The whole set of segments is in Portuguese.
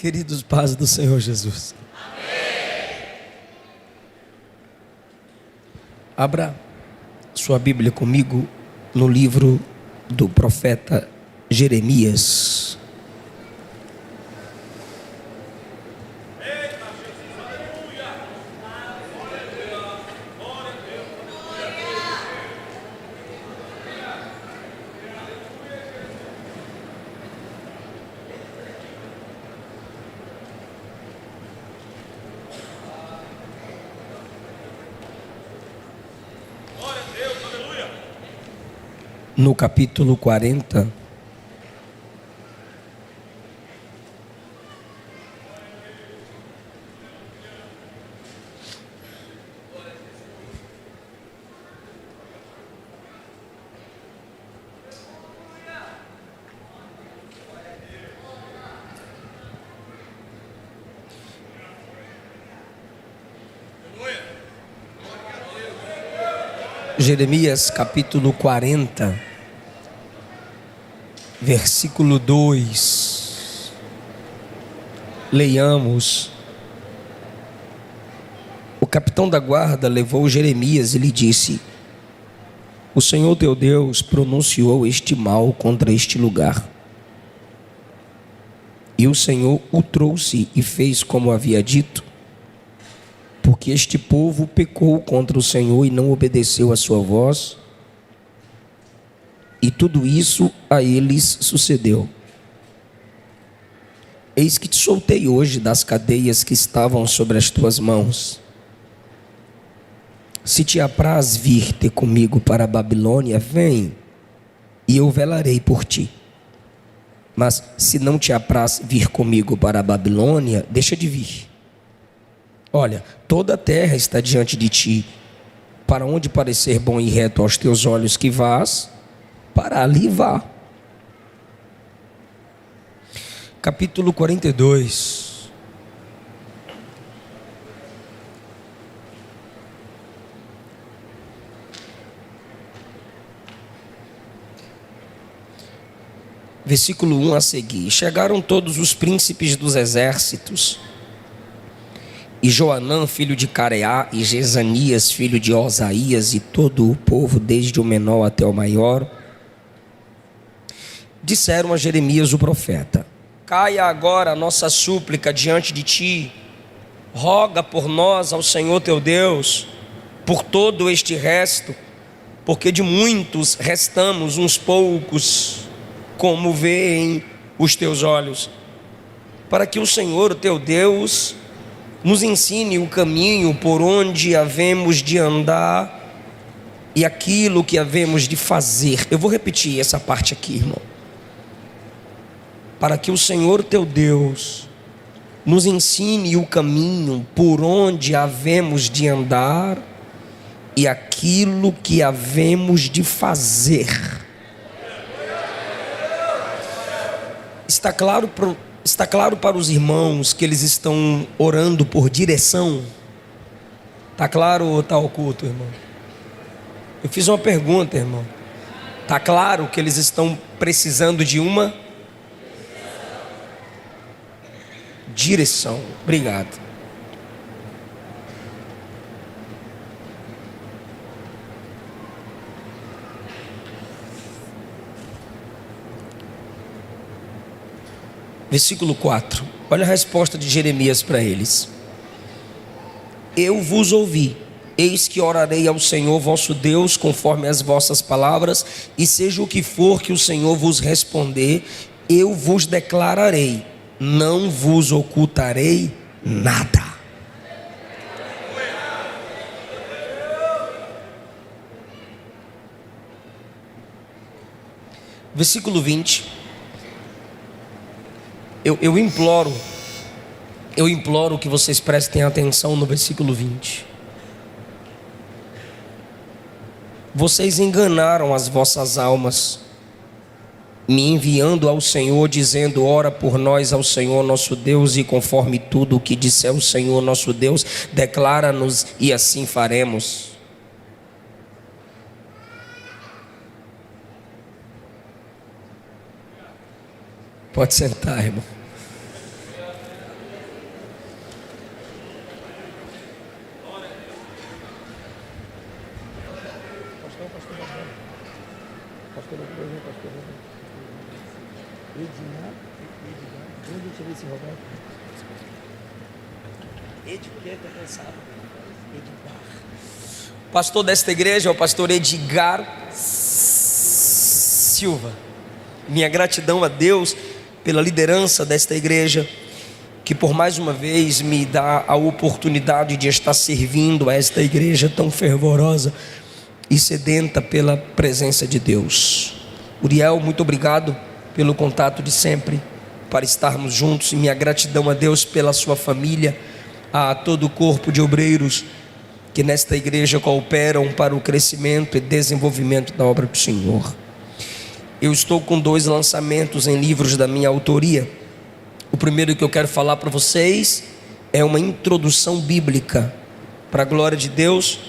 Queridos, paz do Senhor Jesus. Abra sua Bíblia comigo no livro do profeta Jeremias. No capítulo 40, Jeremias capítulo 40, versículo 2, leiamos. O capitão da guarda levou Jeremias e lhe disse: o Senhor teu Deus pronunciou este mal contra este lugar. E o Senhor o trouxe e fez como havia dito, porque este povo pecou contra o Senhor e não obedeceu a sua voz, e tudo isso a eles sucedeu. Eis que te soltei hoje das cadeias que estavam sobre as tuas mãos. Se te apraz vir ter comigo para a Babilônia, vem, e eu velarei por ti. Mas se não te apraz vir comigo para a Babilônia, deixa de vir. Olha, toda a terra está diante de ti. Para onde parecer bom e reto aos teus olhos que vás, para ali vá. Capítulo 42. Versículo 1 a seguir. Chegaram todos os príncipes dos exércitos, e Joanã, filho de Careá, e Jezanias, filho de Osaías, e todo o povo, desde o menor até o maior, disseram a Jeremias o profeta: caia agora a nossa súplica diante de ti, roga por nós ao Senhor teu Deus, por todo este resto, porque de muitos restamos uns poucos, como veem os teus olhos, para que o Senhor teu Deus nos ensine o caminho por onde havemos de andar e aquilo que havemos de fazer. Eu vou repetir essa parte aqui, irmão. Para que o Senhor teu Deus nos ensine o caminho por onde havemos de andar e aquilo que havemos de fazer. Está claro para os irmãos que eles estão orando por direção? Está claro ou está oculto, irmão? Eu fiz uma pergunta, irmão. Está claro que eles estão precisando de uma direção? Obrigado. Versículo 4. Olha a resposta de Jeremias para eles: eu vos ouvi, eis que orarei ao Senhor vosso Deus conforme as vossas palavras, e seja o que for que o Senhor vos responder, eu vos declararei, não vos ocultarei nada. Versículo 20. Eu imploro que vocês prestem atenção no versículo 20. Vocês enganaram as vossas almas, me enviando ao Senhor, dizendo: ora por nós ao Senhor nosso Deus, e conforme tudo o que disser o Senhor nosso Deus, declara-nos e assim faremos. Pode sentar, irmão. Edgar. Onde eu tirei esse Roberto? Edgar, tá cansado? Edgar. O pastor desta igreja é o pastor Edgar Silva. Minha gratidão a Deus pela liderança desta igreja, que por mais uma vez me dá a oportunidade de estar servindo a esta igreja tão fervorosa e sedenta pela presença de Deus. Uriel, muito obrigado pelo contato de sempre, para estarmos juntos, e minha gratidão a Deus pela sua família, a todo o corpo de obreiros que nesta igreja cooperam para o crescimento e desenvolvimento da obra do Senhor. Eu estou com 2 lançamentos em livros da minha autoria. O primeiro que eu quero falar para vocês é uma introdução bíblica. Para a glória de Deus,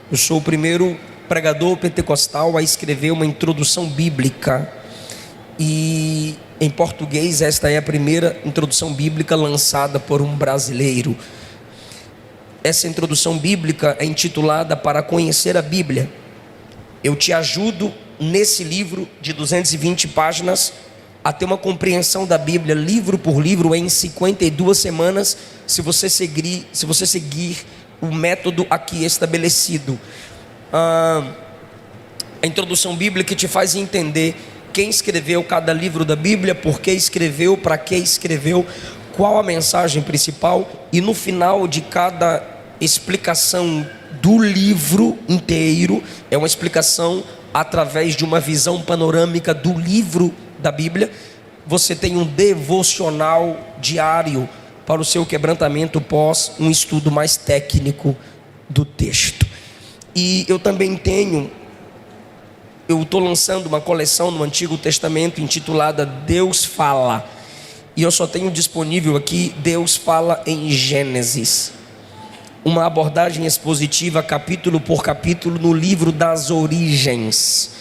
eu sou o primeiro pregador pentecostal a escrever uma introdução bíblica. E em português, esta é a primeira introdução bíblica lançada por um brasileiro. Essa introdução bíblica é intitulada Para Conhecer a Bíblia. Eu te ajudo nesse livro de 220 páginas a ter uma compreensão da Bíblia livro por livro em 52 semanas, se você seguir o método aqui estabelecido. A introdução bíblica te faz entender quem escreveu cada livro da Bíblia, por que escreveu, para que escreveu, qual a mensagem principal, e no final de cada explicação do livro inteiro, é uma explicação através de uma visão panorâmica do livro da Bíblia, você tem um devocional diário para o seu quebrantamento pós um estudo mais técnico do texto. E eu também eu estou lançando uma coleção no Antigo Testamento intitulada Deus Fala, e eu só tenho disponível aqui Deus Fala em Gênesis, uma abordagem expositiva capítulo por capítulo no livro das origens.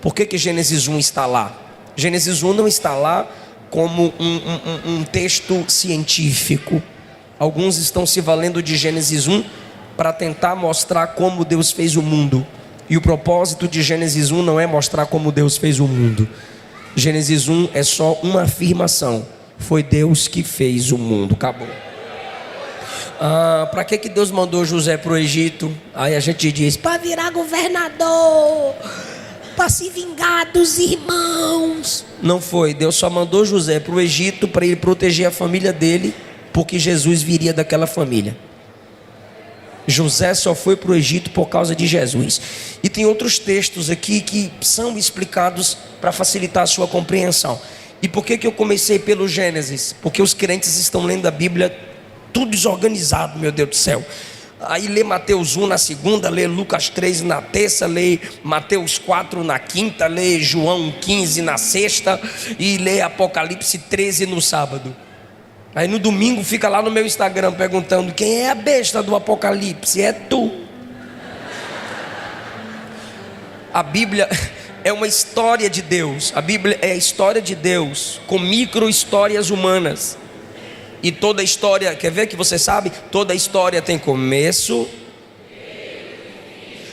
Por que Gênesis 1 está lá? Gênesis 1 não está lá como um texto científico. Alguns estão se valendo de Gênesis 1 para tentar mostrar como Deus fez o mundo, e o propósito de Gênesis 1 não é mostrar como Deus fez o mundo. Gênesis 1 é só uma afirmação: foi Deus que fez o mundo, acabou. Para que Deus mandou José para o Egito? Aí a gente diz, para virar governador, para se vingar dos irmãos. Não foi, Deus só mandou José para o Egito para ele proteger a família dele, porque Jesus viria daquela família. José só foi para o Egito por causa de Jesus. E tem outros textos aqui que são explicados para facilitar a sua compreensão. E por que eu comecei pelo Gênesis? Porque os crentes estão lendo a Bíblia tudo desorganizado, meu Deus do céu. Aí lê Mateus 1 na segunda, lê Lucas 3 na terça, lê Mateus 4 na quinta, lê João 15 na sexta e lê Apocalipse 13 no sábado. Aí no domingo fica lá no meu Instagram perguntando: quem é a besta do Apocalipse? É tu. A Bíblia é uma história de Deus. A Bíblia é a história de Deus com micro histórias humanas. E toda história, quer ver que você sabe? Toda história tem começo.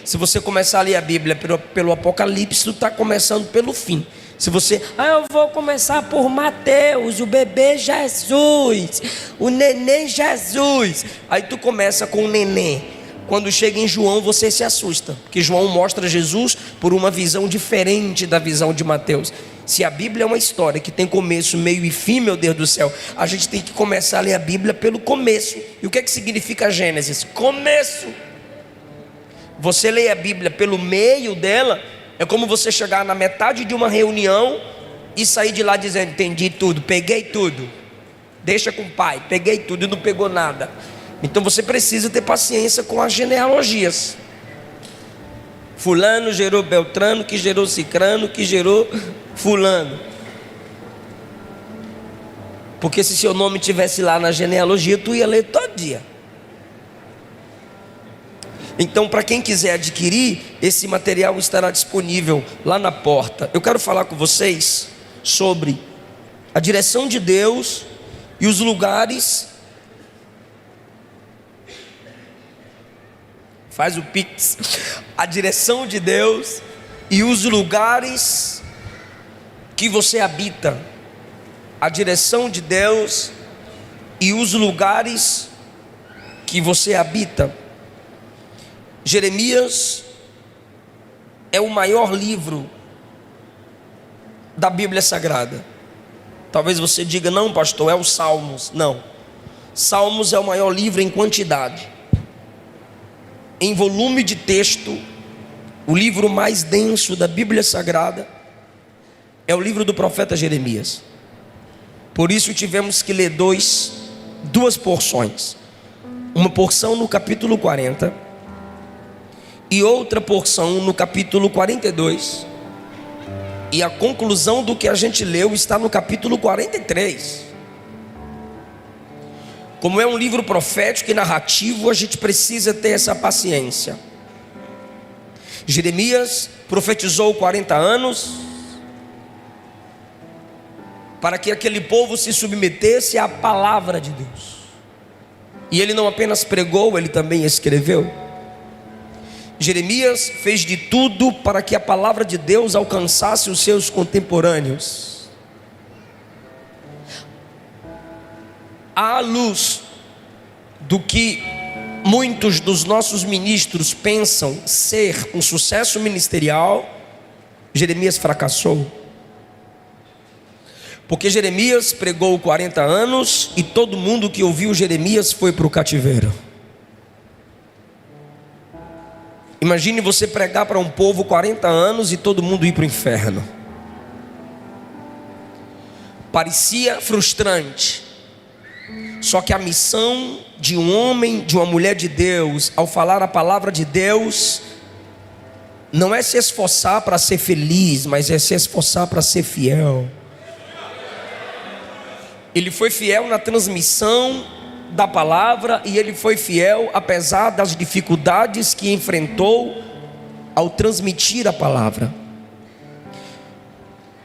Se você começar a ler a Bíblia pelo Apocalipse, tu está começando pelo fim. Se você, eu vou começar por Mateus, o bebê Jesus, o neném Jesus. Aí tu começa com o neném. Quando chega em João, você se assusta, porque João mostra Jesus por uma visão diferente da visão de Mateus. Se a Bíblia é uma história que tem começo, meio e fim, meu Deus do céu, a gente tem que começar a ler a Bíblia pelo começo. E o que é que significa Gênesis? Começo. Você lê a Bíblia pelo meio dela, é como você chegar na metade de uma reunião e sair de lá dizendo: entendi tudo, peguei tudo, deixa com o pai, peguei tudo e não pegou nada. Então você precisa ter paciência com as genealogias. Fulano gerou Beltrano, que gerou Cicrano, que gerou Fulano. Porque se seu nome tivesse lá na genealogia, tu ia ler todo dia. Então, para quem quiser adquirir, esse material estará disponível lá na porta. Eu quero falar com vocês sobre a direção de Deus e os lugares. Faz o pix. A direção de Deus e os lugares que você habita. a direção de Deus e os lugares que você habita. Jeremias é o maior livro da Bíblia Sagrada. Talvez você diga: não, pastor, é os Salmos. Não, Salmos é o maior livro em quantidade. Em volume de texto, o livro mais denso da Bíblia Sagrada é o livro do profeta Jeremias. Por isso tivemos que ler duas porções. Uma porção no capítulo 40 e outra porção no capítulo 42. E a conclusão do que a gente leu está no capítulo 43. Como é um livro profético e narrativo, a gente precisa ter essa paciência. Jeremias profetizou 40 anos para que aquele povo se submetesse à palavra de Deus. E ele não apenas pregou, ele também escreveu. Jeremias fez de tudo para que a palavra de Deus alcançasse os seus contemporâneos. À luz do que muitos dos nossos ministros pensam ser um sucesso ministerial, Jeremias fracassou. Porque Jeremias pregou 40 anos e todo mundo que ouviu Jeremias foi para o cativeiro. Imagine você pregar para um povo 40 anos e todo mundo ir para o inferno. Parecia frustrante. Só que a missão de um homem, de uma mulher de Deus, ao falar a palavra de Deus, não é se esforçar para ser feliz, mas é se esforçar para ser fiel. Ele foi fiel na transmissão da palavra e ele foi fiel apesar das dificuldades que enfrentou ao transmitir a palavra.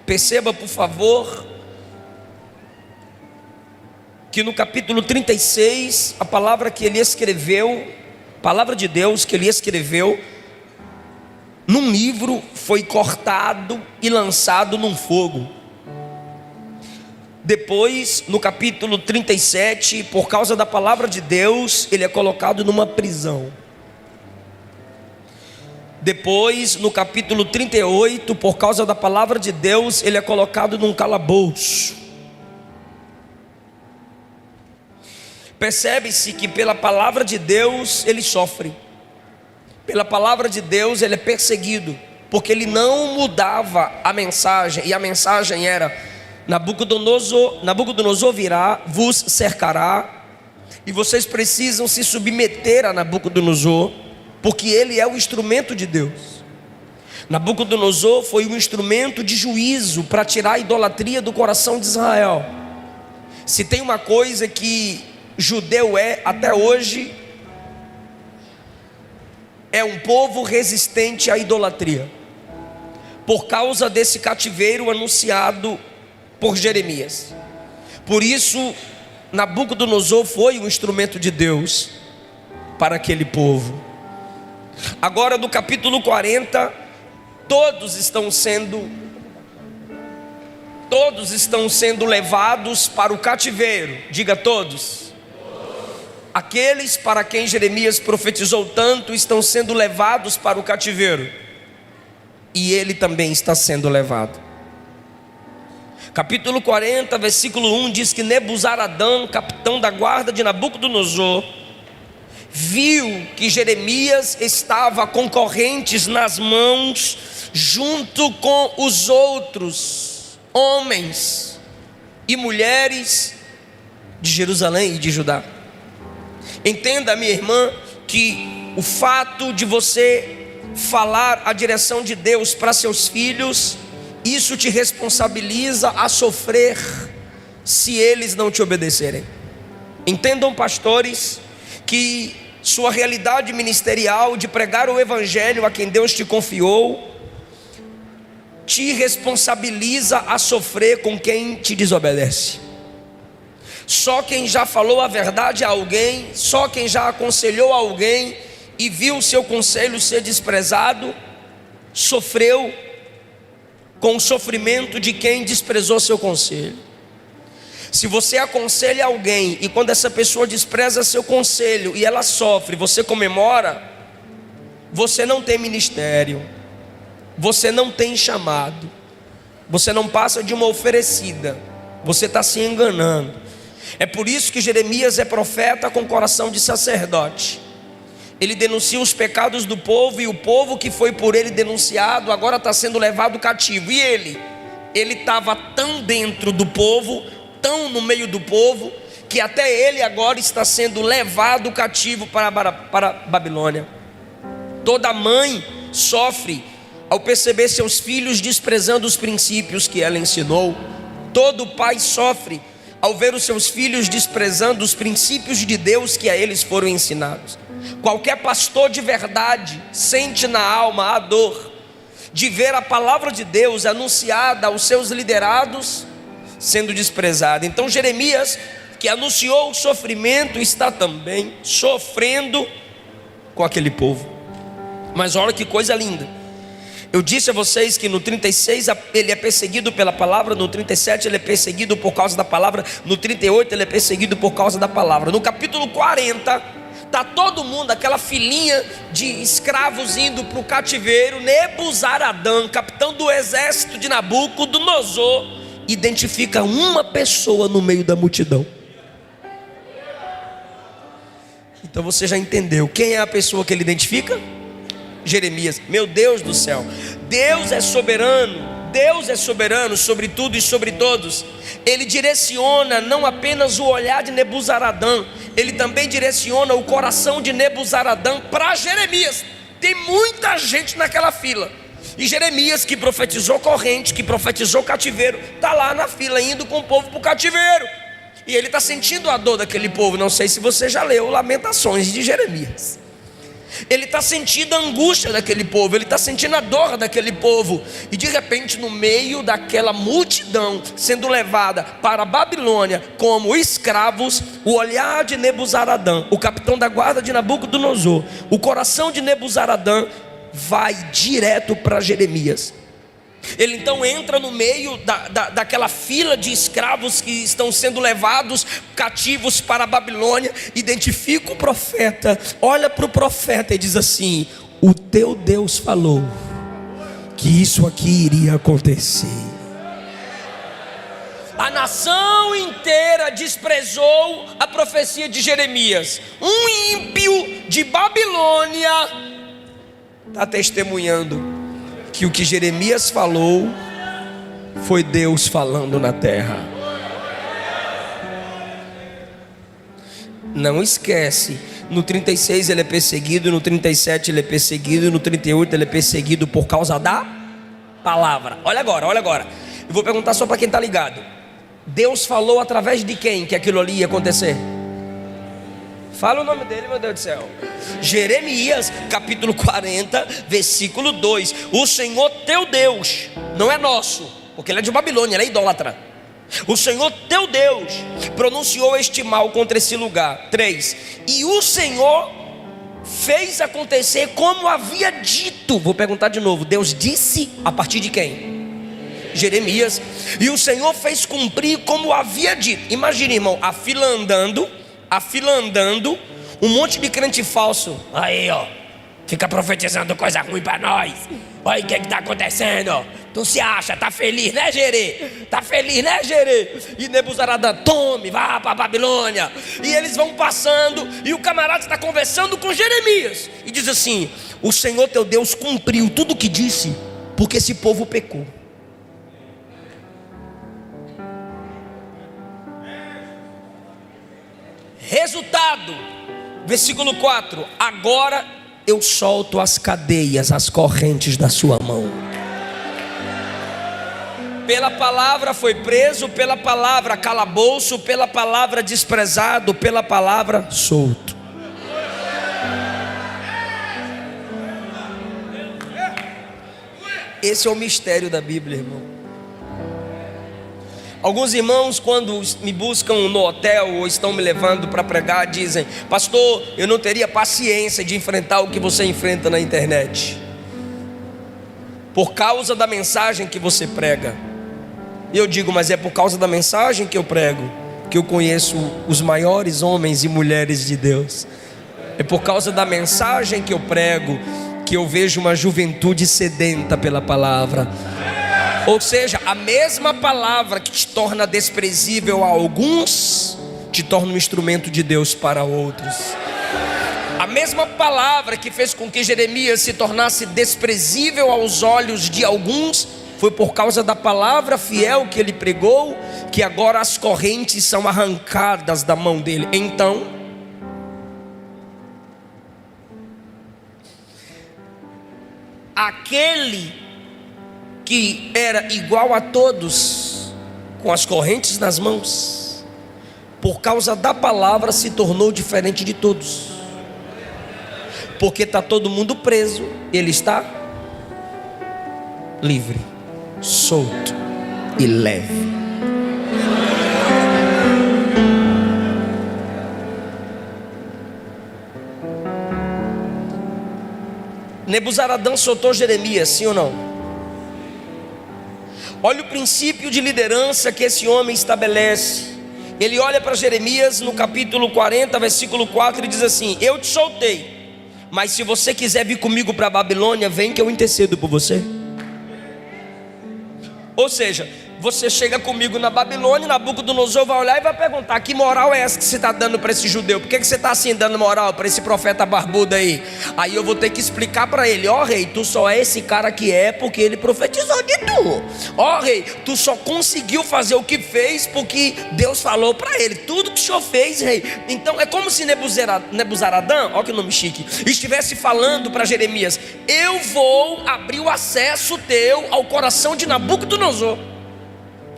Perceba, por favor, que no capítulo 36, a palavra que ele escreveu, palavra de Deus que ele escreveu, num livro, foi cortado e lançado num fogo. Depois, no capítulo 37, por causa da palavra de Deus, ele é colocado numa prisão. Depois, no capítulo 38, por causa da palavra de Deus, ele é colocado num calabouço. Percebe-se que pela palavra de Deus ele sofre. Pela palavra de Deus ele é perseguido, porque ele não mudava a mensagem, e a mensagem era: Nabucodonosor virá, vos cercará, e vocês precisam se submeter a Nabucodonosor, porque ele é o instrumento de Deus. Nabucodonosor foi um instrumento de juízo para tirar a idolatria do coração de Israel. Se tem uma coisa que judeu é até hoje, é um povo resistente à idolatria, por causa desse cativeiro anunciado por Jeremias. Por isso Nabucodonosor foi um instrumento de Deus para aquele povo. Agora no capítulo 40, todos estão sendo levados para o cativeiro. Diga todos. Aqueles para quem Jeremias profetizou tanto estão sendo levados para o cativeiro, e ele também está sendo levado. Capítulo 40, versículo 1 diz que Nebuzaradã, capitão da guarda de Nabucodonosor, viu que Jeremias estava com correntes nas mãos, junto com os outros homens e mulheres de Jerusalém e de Judá. Entenda, minha irmã, que o fato de você falar a direção de Deus para seus filhos, isso te responsabiliza a sofrer se eles não te obedecerem. Entendam, pastores, que sua realidade ministerial de pregar o evangelho a quem Deus te confiou te responsabiliza a sofrer com quem te desobedece. Só quem já falou a verdade a alguém, só quem já aconselhou alguém e viu o seu conselho ser desprezado, sofreu com o sofrimento de quem desprezou seu conselho. Se você aconselha alguém e quando essa pessoa despreza seu conselho e ela sofre, você comemora, você não tem ministério, você não tem chamado, você não passa de uma oferecida, você está se enganando. É por isso que Jeremias é profeta com coração de sacerdote. Ele denuncia os pecados do povo, e o povo que foi por ele denunciado agora está sendo levado cativo. E ele estava tão dentro do povo, tão no meio do povo, que até ele agora está sendo levado cativo para Babilônia. Toda mãe sofre ao perceber seus filhos desprezando os princípios que ela ensinou. Todo pai sofre ao ver os seus filhos desprezando os princípios de Deus que a eles foram ensinados. Qualquer pastor de verdade sente na alma a dor de ver a palavra de Deus anunciada aos seus liderados sendo desprezada. Então Jeremias, que anunciou o sofrimento, está também sofrendo com aquele povo. Mas olha que coisa linda. Eu disse a vocês que no 36 ele é perseguido pela palavra, no 37 ele é perseguido por causa da palavra, no 38 ele é perseguido por causa da palavra. No capítulo 40, está todo mundo, aquela filinha de escravos indo para o cativeiro. Nebuzaradã, capitão do exército de Nabucodonosor, identifica uma pessoa no meio da multidão. Então você já entendeu quem é a pessoa que ele identifica? Jeremias. Meu Deus do céu, Deus é soberano sobre tudo e sobre todos. Ele direciona não apenas o olhar de Nebuzaradã, ele também direciona o coração de Nebuzaradã para Jeremias. Tem muita gente naquela fila, e Jeremias, que profetizou corrente, que profetizou cativeiro, está lá na fila indo com o povo para o cativeiro, e ele está sentindo a dor daquele povo. Não sei se você já leu Lamentações de Jeremias. Ele está sentindo a angústia daquele povo, ele está sentindo a dor daquele povo. E de repente, no meio daquela multidão sendo levada para a Babilônia como escravos, o olhar de Nebuzaradã, o capitão da guarda de Nabucodonosor, o coração de Nebuzaradã vai direto para Jeremias. Ele então entra no meio daquela fila de escravos que estão sendo levados cativos para a Babilônia, identifica o profeta, olha para o profeta e diz assim: o teu Deus falou que isso aqui iria acontecer. A nação inteira desprezou a profecia de Jeremias. Um ímpio de Babilônia está testemunhando que o que Jeremias falou foi Deus falando na terra. Não esquece, no 36 ele é perseguido, no 37 ele é perseguido, no 38 ele é perseguido por causa da palavra. Olha agora. Eu vou perguntar só para quem está ligado. Deus falou através de quem que aquilo ali ia acontecer? Fala o nome dele, meu Deus do céu. Jeremias, capítulo 40, versículo 2. O Senhor teu Deus, não é nosso, porque ele é de Babilônia, ele é idólatra. O Senhor teu Deus pronunciou este mal contra esse lugar. 3. E o Senhor fez acontecer como havia dito. Vou perguntar de novo. Deus disse a partir de quem? Jeremias. E o Senhor fez cumprir como havia dito. Imagina, irmão, a fila andando, um monte de crente falso. Aí, ó, fica profetizando coisa ruim para nós. Olha o que está acontecendo. Tu se acha, tá feliz, né, Jerê? Tá feliz, né, Jerê? E Nebuzaradã, tome, vá para a Babilônia. E eles vão passando, e o camarada está conversando com Jeremias e diz assim: o Senhor teu Deus cumpriu tudo o que disse, porque esse povo pecou. Resultado, versículo 4: agora eu solto as cadeias, as correntes da sua mão. Pela palavra foi preso, pela palavra calabouço, pela palavra desprezado, pela palavra solto. Esse é o mistério da Bíblia, irmão. Alguns irmãos, quando me buscam no hotel ou estão me levando para pregar, dizem: pastor, eu não teria paciência de enfrentar o que você enfrenta na internet, por causa da mensagem que você prega. E eu digo: mas é por causa da mensagem que eu prego porque eu conheço os maiores homens e mulheres de Deus. É por causa da mensagem que eu prego que eu vejo uma juventude sedenta pela palavra. Ou seja, a mesma palavra que te torna desprezível a alguns, te torna um instrumento de Deus para outros. A mesma palavra que fez com que Jeremias se tornasse desprezível aos olhos de alguns, foi por causa da palavra fiel que ele pregou, que agora as correntes são arrancadas da mão dele. Então, aquele que era igual a todos, com as correntes nas mãos, por causa da palavra se tornou diferente de todos. Porque está todo mundo preso, ele está livre, solto e leve. Nebuzaradã soltou Jeremias, sim ou não? Olha o princípio de liderança que esse homem estabelece. Ele olha para Jeremias no capítulo 40, versículo 4 e diz assim: eu te soltei, mas se você quiser vir comigo para a Babilônia, vem que eu intercedo por você. Ou seja, você chega comigo na Babilônia, Nabucodonosor vai olhar e vai perguntar: que moral é essa que você está dando para esse judeu? Por que você está assim dando moral para esse profeta barbudo aí? Aí eu vou ter que explicar para ele: ó rei, tu só é esse cara que é porque ele profetizou de tu. Ó rei, tu só conseguiu fazer o que fez porque Deus falou para ele. Tudo que o senhor fez, rei. Então é como se Nebuzaradã, ó que nome chique, estivesse falando para Jeremias: eu vou abrir o acesso teu ao coração de Nabucodonosor.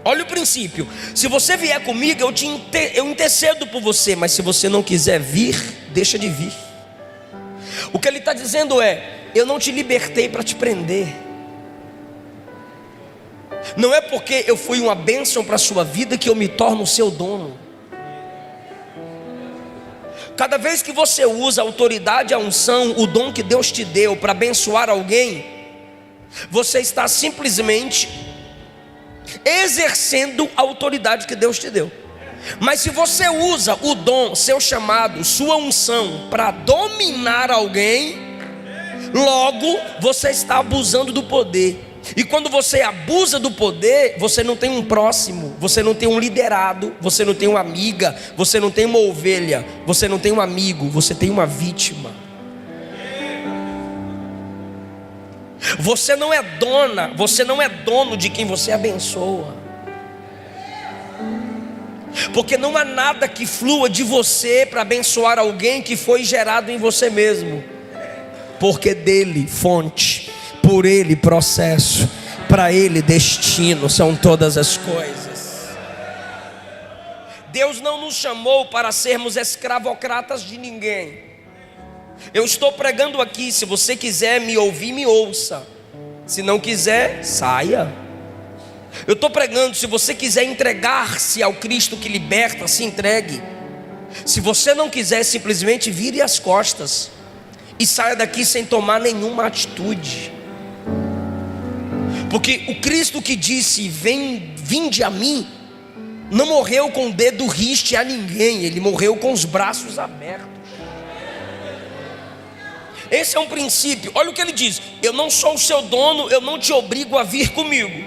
Olha o princípio: se você vier comigo, eu intercedo por você, mas se você não quiser vir, deixa de vir. O que ele está dizendo é: eu não te libertei para te prender. Não é porque eu fui uma bênção para a sua vida que eu me torno o seu dono. Cada vez que você usa a autoridade, a unção, o dom que Deus te deu para abençoar alguém, você está simplesmente exercendo a autoridade que Deus te deu. Mas se você usa o dom, seu chamado, sua unção para dominar alguém, logo você está abusando do poder. E quando você abusa do poder, você não tem um próximo, você não tem um liderado, você não tem uma amiga, você não tem uma ovelha, você não tem um amigo, você tem uma vítima. Você não é dona, você não é dono de quem você abençoa. Porque não há nada que flua de você para abençoar alguém que foi gerado em você mesmo. Porque dele fonte, por ele processo, para ele destino são todas as coisas. Deus não nos chamou para sermos escravocratas de ninguém. Eu estou pregando aqui, se você quiser me ouvir, me ouça. Se não quiser, saia. Eu estou pregando, se você quiser entregar-se ao Cristo que liberta, se entregue. Se você não quiser, simplesmente vire as costas e saia daqui sem tomar nenhuma atitude. Porque o Cristo que disse: vinde a mim, não morreu com o dedo riste a ninguém, ele morreu com os braços abertos. Esse é um princípio. Olha o que ele diz: eu não sou o seu dono, eu não te obrigo a vir comigo,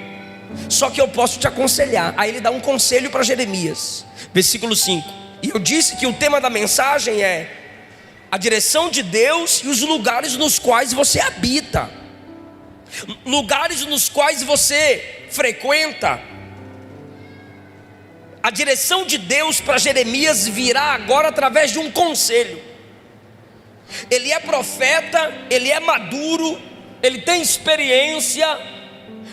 só que eu posso te aconselhar. Aí ele dá um conselho para Jeremias, versículo 5. E eu disse que o tema da mensagem é a direção de Deus e os lugares nos quais você habita, lugares nos quais você frequenta. A direção de Deus para Jeremias virá agora através de um conselho. Ele é profeta, ele é maduro, ele tem experiência,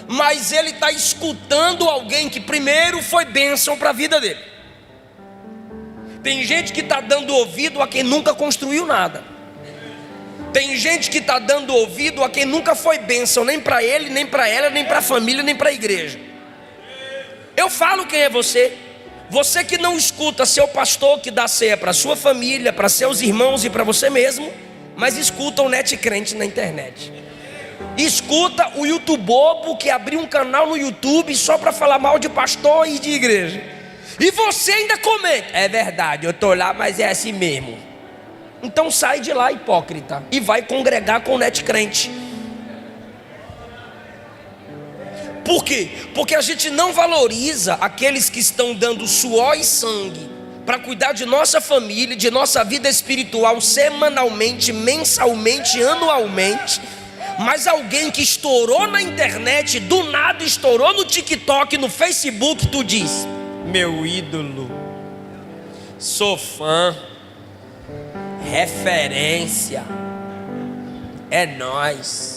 mas ele está escutando alguém que primeiro foi bênção para a vida dele. Tem gente que está dando ouvido a quem nunca construiu nada. Tem gente que está dando ouvido a quem nunca foi bênção, nem para ele, nem para ela, nem para a família, nem para a igreja. Eu falo quem é você. Você que não escuta seu pastor que dá ceia para sua família, para seus irmãos e para você mesmo, mas escuta o net crente na internet. Escuta o youtubobo que abriu um canal no YouTube só para falar mal de pastor e de igreja. E você ainda comenta: é verdade, eu estou lá, mas é assim mesmo. Então sai de lá, hipócrita, e vai congregar com o net crente. Por quê? Porque a gente não valoriza aqueles que estão dando suor e sangue para cuidar de nossa família, de nossa vida espiritual, semanalmente, mensalmente, anualmente. Mas alguém que estourou na internet, do nada estourou no TikTok, no Facebook, tu diz: meu ídolo, sou fã, referência, é nóis.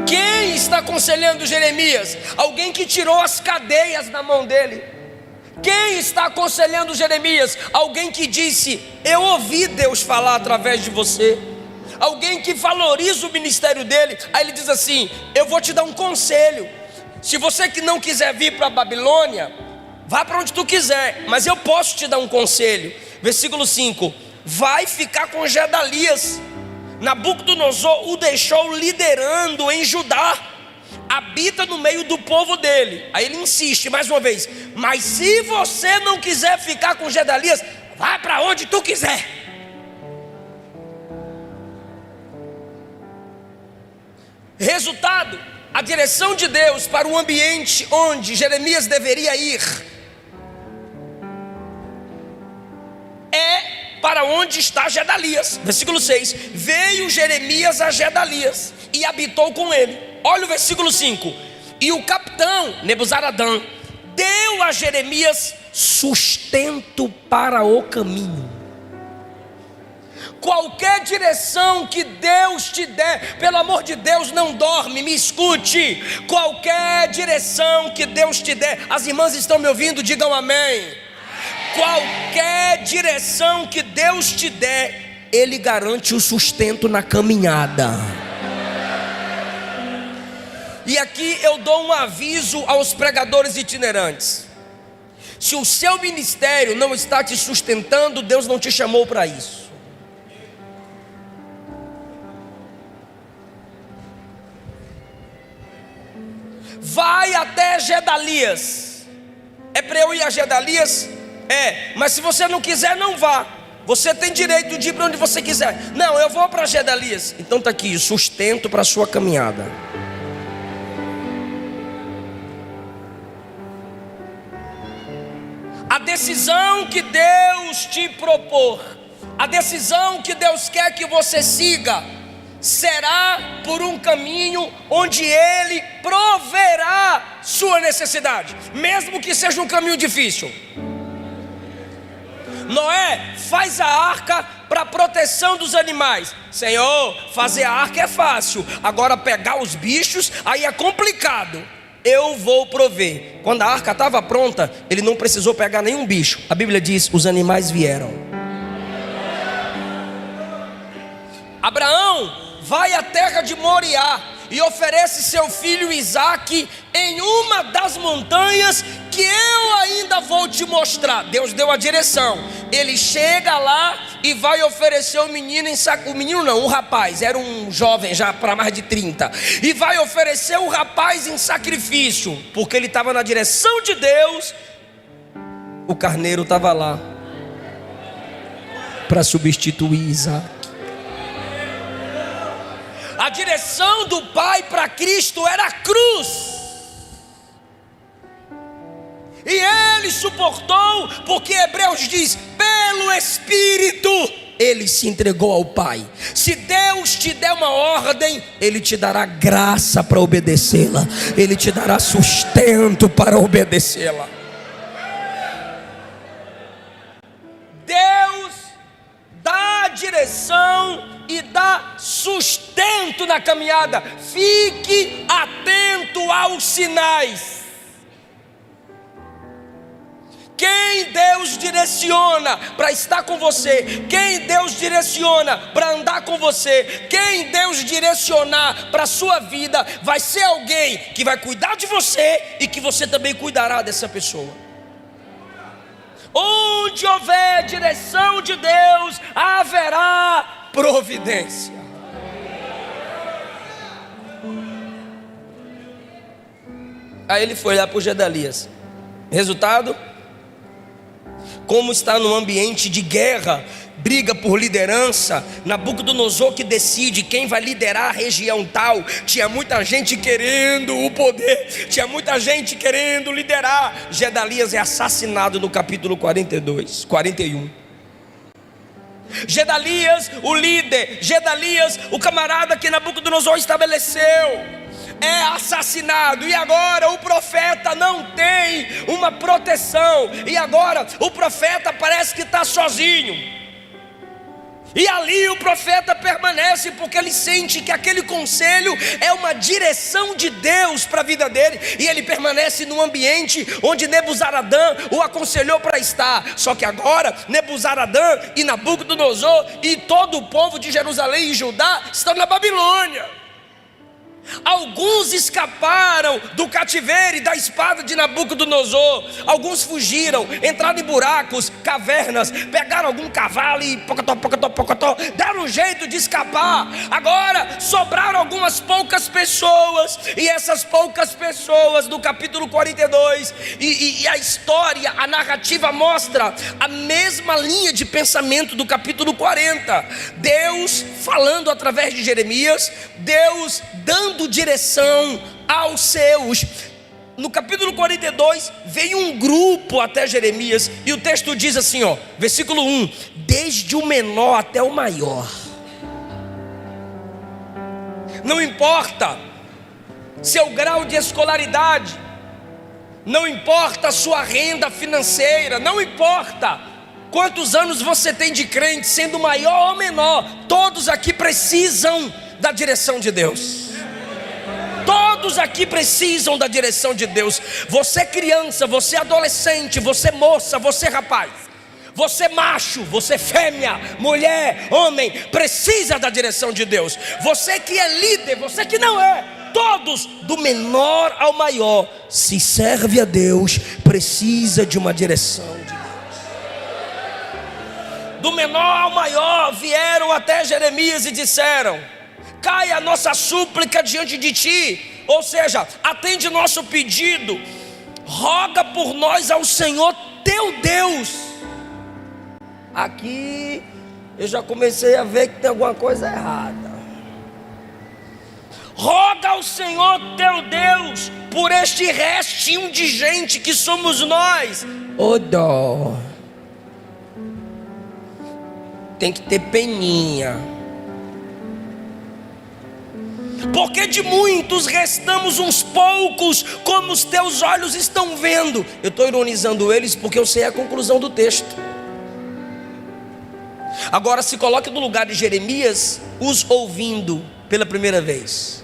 Quem está aconselhando Jeremias? Alguém que tirou as cadeias da mão dele. Quem está aconselhando Jeremias? Alguém que disse: eu ouvi Deus falar através de você. Alguém que valoriza o ministério dele. Aí ele diz assim: eu vou te dar um conselho. Se você que não quiser vir para a Babilônia, vá para onde tu quiser, mas eu posso te dar um conselho. Versículo 5: vai ficar com Gedalias. Nabucodonosor o deixou liderando em Judá, habita no meio do povo dele. Aí ele insiste mais uma vez: mas se você não quiser ficar com Gedalias, vai para onde tu quiser. Resultado: a direção de Deus para o ambiente onde Jeremias deveria ir é para onde está Gedalias. Versículo 6: veio Jeremias a Gedalias e habitou com ele. Olha o versículo 5: e o capitão Nebuzaradã deu a Jeremias sustento para o caminho. Qualquer direção que Deus te der, pelo amor de Deus, não dorme, me escute. Qualquer direção que Deus te der, as irmãs estão me ouvindo? Digam amém. Qualquer direção que Deus te der, Ele garante o sustento na caminhada. E aqui eu dou um aviso aos pregadores itinerantes: se o seu ministério não está te sustentando, Deus não te chamou para isso. Vai até Gedalias. É para eu ir a Gedalias? É, mas se você não quiser, não vá. Você tem direito de ir para onde você quiser. Não, eu vou para Gedalias. Então está aqui, sustento para a sua caminhada. A decisão que Deus te propor, a decisão que Deus quer que você siga, será por um caminho onde Ele proverá sua necessidade, mesmo que seja um caminho difícil. Noé faz a arca para proteção dos animais. Senhor, fazer a arca é fácil, agora pegar os bichos, aí é complicado. Eu vou prover. Quando a arca estava pronta, ele não precisou pegar nenhum bicho. A Bíblia diz: os animais vieram. Abraão vai à terra de Moriá e oferece seu filho Isaque em uma das montanhas que eu ainda vou te mostrar. Deus deu a direção. Ele chega lá e vai oferecer o menino o rapaz, era um jovem já para mais de 30, e vai oferecer o rapaz em sacrifício, porque ele estava na direção de Deus. O carneiro estava lá para substituir Isaque. A direção do Pai para Cristo era a cruz. E Ele suportou, porque Hebreus diz: pelo Espírito Ele se entregou ao Pai. Se Deus te der uma ordem, Ele te dará graça para obedecê-la. Ele te dará sustento para obedecê-la. Deus dá direção e dá sustento na caminhada. Fique atento aos sinais. Quem Deus direciona para estar com você, quem Deus direciona para andar com você, quem Deus direcionar para a sua vida, vai ser alguém que vai cuidar de você e que você também cuidará dessa pessoa. Onde houver direção de Deus, haverá providência. Aí ele foi lá para Gedalias. Resultado? Como está num ambiente de guerra, briga por liderança, Nabucodonosor que decide quem vai liderar a região tal. Tinha muita gente querendo o poder, tinha muita gente querendo liderar. Gedalias é assassinado no capítulo 41. Gedalias, o líder, Gedalias, o camarada que Nabucodonosor estabeleceu, é assassinado. E agora o profeta não tem uma proteção. E agora o profeta parece que está sozinho. E ali o profeta permanece, porque ele sente que aquele conselho é uma direção de Deus para a vida dele. E ele permanece no ambiente onde Nebuzaradã o aconselhou para estar. Só que agora Nebuzaradã e Nabucodonosor e todo o povo de Jerusalém e Judá estão na Babilônia. Alguns escaparam do cativeiro e da espada de Nabucodonosor. Alguns fugiram, entraram em buracos, cavernas, pegaram algum cavalo e pocotó, deram um jeito de escapar. Agora sobraram algumas poucas pessoas. E essas poucas pessoas, no capítulo 42, e a história, a narrativa mostra a mesma linha de pensamento do capítulo 40. Deus falando através de Jeremias, Deus dando direção aos seus. No capítulo 42 veio um grupo até Jeremias, e o texto diz assim, versículo 1: desde o menor até o maior. Não importa seu grau de escolaridade, não importa a sua renda financeira, não importa quantos anos você tem de crente, sendo maior ou menor, todos aqui precisam da direção de Deus. Todos aqui precisam da direção de Deus. Você criança, você adolescente, você moça, você rapaz, você macho, você fêmea, mulher, homem, precisa da direção de Deus. Você que é líder, você que não é, todos, do menor ao maior, se serve a Deus, precisa de uma direção de Deus. Do menor ao maior vieram até Jeremias e disseram: caia a nossa súplica diante de ti, ou seja, atende nosso pedido, roga por nós ao Senhor teu Deus. Aqui eu já comecei a ver que tem alguma coisa errada. Roga ao Senhor teu Deus por este restinho de gente que somos nós. Ô dó, tem que ter peninha, porque de muitos restamos uns poucos, como os teus olhos estão vendo. Eu estou ironizando eles porque eu sei a conclusão do texto. Agora se coloque no lugar de Jeremias, os ouvindo pela primeira vez.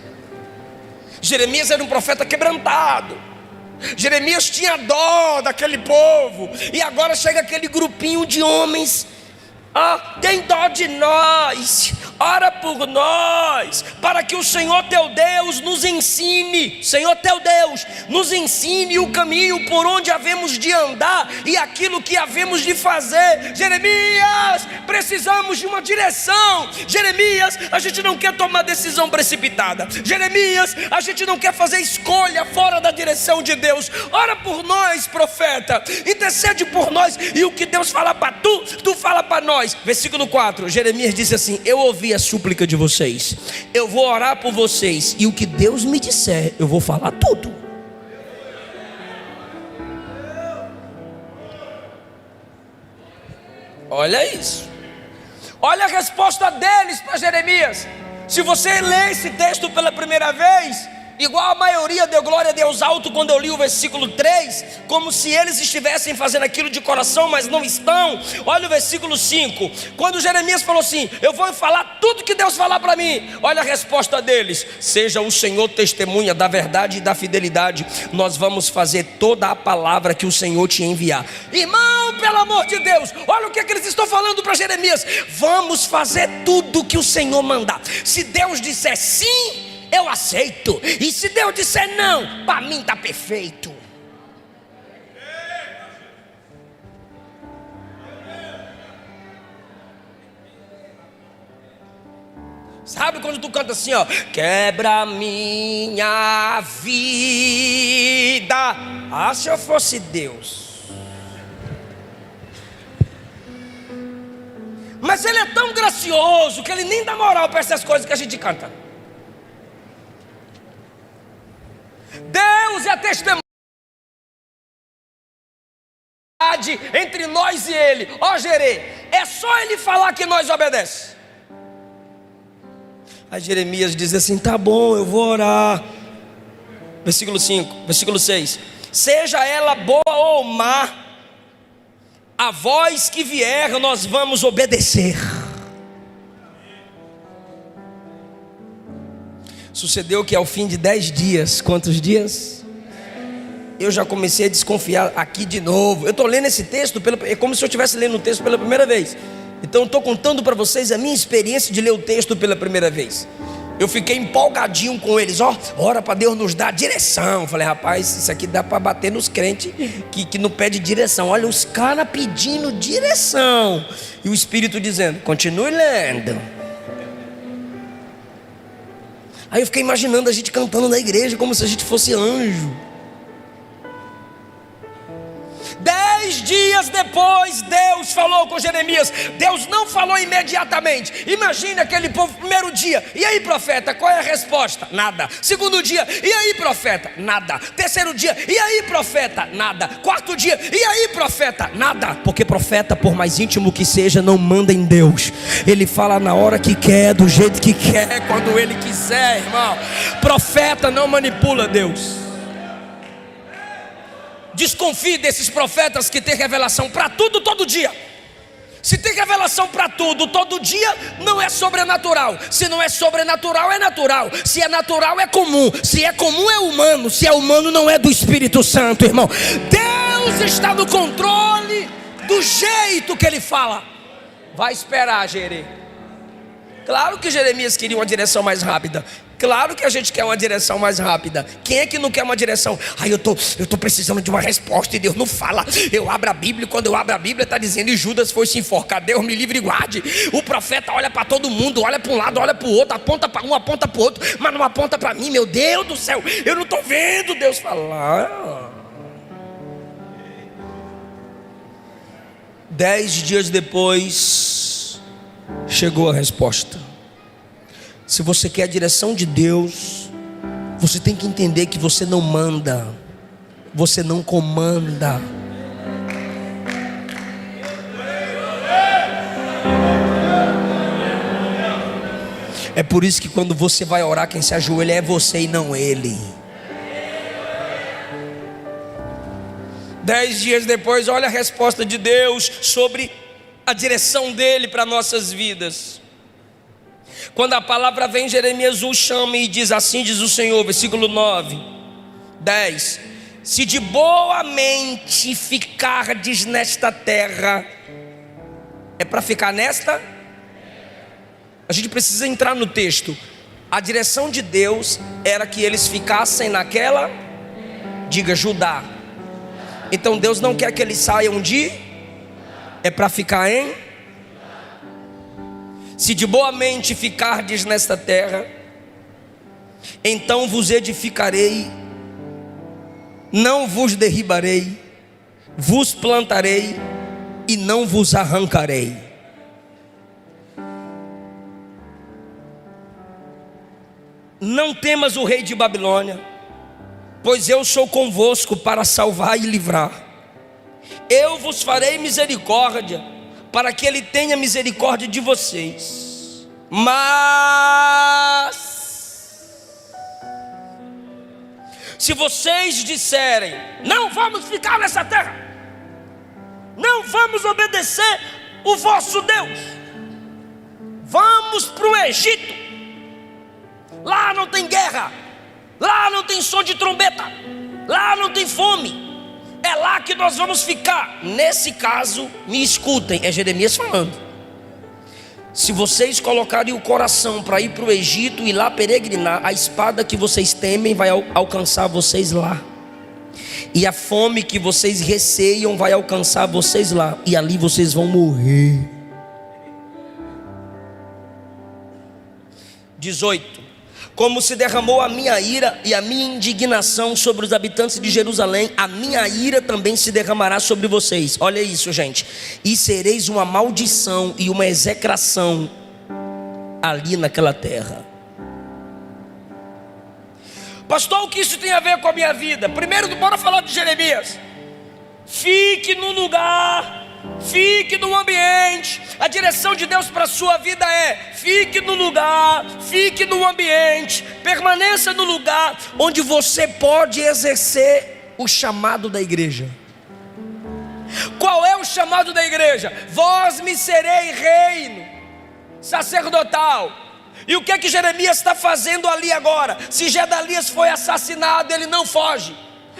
Jeremias era um profeta quebrantado. Jeremias tinha dó daquele povo. E agora chega aquele grupinho de homens: tem dó de nós, ora por nós, para que o Senhor teu Deus nos ensine. Senhor teu Deus, nos ensine o caminho por onde havemos de andar e aquilo que havemos de fazer. Jeremias, precisamos de uma direção. Jeremias, a gente não quer tomar decisão precipitada. Jeremias, a gente não quer fazer escolha fora da direção de Deus. Ora por nós, profeta, intercede por nós, e o que Deus fala para tu, tu fala para nós. Versículo 4, Jeremias disse assim: eu ouvi a súplica de vocês, eu vou orar por vocês, e o que Deus me disser, eu vou falar tudo. Olha isso, olha a resposta deles para Jeremias. Se você lê esse texto pela primeira vez, igual a maioria deu glória a Deus alto quando eu li o versículo 3, como se eles estivessem fazendo aquilo de coração, mas não estão. Olha o versículo 5, quando Jeremias falou assim: eu vou falar tudo que Deus falar para mim. Olha a resposta deles: seja o Senhor testemunha da verdade e da fidelidade, nós vamos fazer toda a palavra que o Senhor te enviar. Irmão, pelo amor de Deus, olha o que eles estão falando para Jeremias: vamos fazer tudo que o Senhor mandar. Se Deus disser sim, eu aceito, e se Deus disser não, para mim está perfeito. Sabe quando tu canta assim, ó? Quebra minha vida. Ah, se eu fosse Deus. Mas ele é tão gracioso que ele nem dá moral para essas coisas que a gente canta. Deus é testemunha entre nós e ele. Ó Jerê, é só ele falar que nós obedecemos. Aí Jeremias diz assim: tá bom, eu vou orar. Versículo 5, versículo 6. Seja ela boa ou má, a voz que vier nós vamos obedecer. Sucedeu que ao fim de 10 dias, quantos dias? Eu já comecei a desconfiar aqui de novo. Eu estou lendo esse texto, é como se eu estivesse lendo o texto pela primeira vez. Então eu estou contando para vocês a minha experiência de ler o texto pela primeira vez. Eu fiquei empolgadinho com eles. Ó, ora para Deus nos dar direção. Falei, rapaz, isso aqui dá para bater nos crentes que não pede direção. Olha, os caras pedindo direção. E o Espírito dizendo, continue lendo. Aí eu fiquei imaginando a gente cantando na igreja como se a gente fosse anjo. 10 dias depois Deus falou com Jeremias. Deus não falou imediatamente. Imagine aquele povo, primeiro dia, e aí profeta, qual é a resposta? Nada. Segundo dia, e aí profeta? Nada. Terceiro dia, e aí profeta? Nada. Quarto dia, e aí profeta? Nada. Porque profeta, por mais íntimo que seja, não manda em Deus. Ele fala na hora que quer, do jeito que quer, quando ele quiser, irmão. Profeta não manipula Deus. Desconfie desses profetas que tem revelação para tudo, todo dia. Se tem revelação para tudo, todo dia, não é sobrenatural. Se não é sobrenatural, é natural. Se é natural, é comum. Se é comum, é humano. Se é humano, não é do Espírito Santo, irmão. Deus está no controle do jeito que ele fala. Vai esperar, Jeremias. Claro que Jeremias queria uma direção mais rápida. Claro que a gente quer uma direção mais rápida. Quem é que não quer uma direção? Ai, eu tô precisando de uma resposta e Deus não fala. Eu abro a Bíblia e quando eu abro a Bíblia está dizendo: e Judas foi se enforcar. Deus me livre e guarde. O profeta olha para todo mundo, olha para um lado, olha para o outro, aponta para um, aponta para o outro, mas não aponta para mim. Meu Deus do céu, eu não estou vendo Deus falar. 10 dias depois chegou a resposta. Se você quer a direção de Deus, você tem que entender que você não manda, você não comanda. É por isso que quando você vai orar, quem se ajoelha é você e não ele. 10 dias depois, olha a resposta de Deus sobre a direção dele para nossas vidas. Quando a palavra vem, Jeremias o chama e diz: assim diz o Senhor, versículo 9, 10. Se de boa mente ficardes nesta terra. É para ficar nesta? A gente precisa entrar no texto. A direção de Deus era que eles ficassem naquela, diga, Judá. Então Deus não quer que eles saiam de, é para ficar em. Se de boa mente ficardes nesta terra, então vos edificarei, não vos derribarei, vos plantarei e não vos arrancarei. Não temas o rei de Babilônia, pois eu sou convosco para salvar e livrar. Eu vos farei misericórdia, para que ele tenha misericórdia de vocês. Mas se vocês disserem: não vamos ficar nessa terra, não vamos obedecer o vosso Deus, vamos para o Egito, lá não tem guerra, lá não tem som de trombeta, lá não tem fome, é lá que nós vamos ficar. Nesse caso, me escutem, é Jeremias falando. Se vocês colocarem o coração para ir para o Egito e lá peregrinar, a espada que vocês temem vai alcançar vocês lá, e a fome que vocês receiam vai alcançar vocês lá, e ali vocês vão morrer. 18: como se derramou a minha ira e a minha indignação sobre os habitantes de Jerusalém, a minha ira também se derramará sobre vocês. Olha isso, gente. E sereis uma maldição e uma execração ali naquela terra. Pastor, o que isso tem a ver com a minha vida? Primeiro, bora falar de Jeremias. Fique no lugar, fique no ambiente. A direção de Deus para a sua vida é: fique no lugar, fique no ambiente, permaneça no lugar onde você pode exercer o chamado da igreja. Qual é o chamado da igreja? Vós me serei reino sacerdotal. E o que é que Jeremias está fazendo ali agora? Se Gedalias foi assassinado, ele não foge,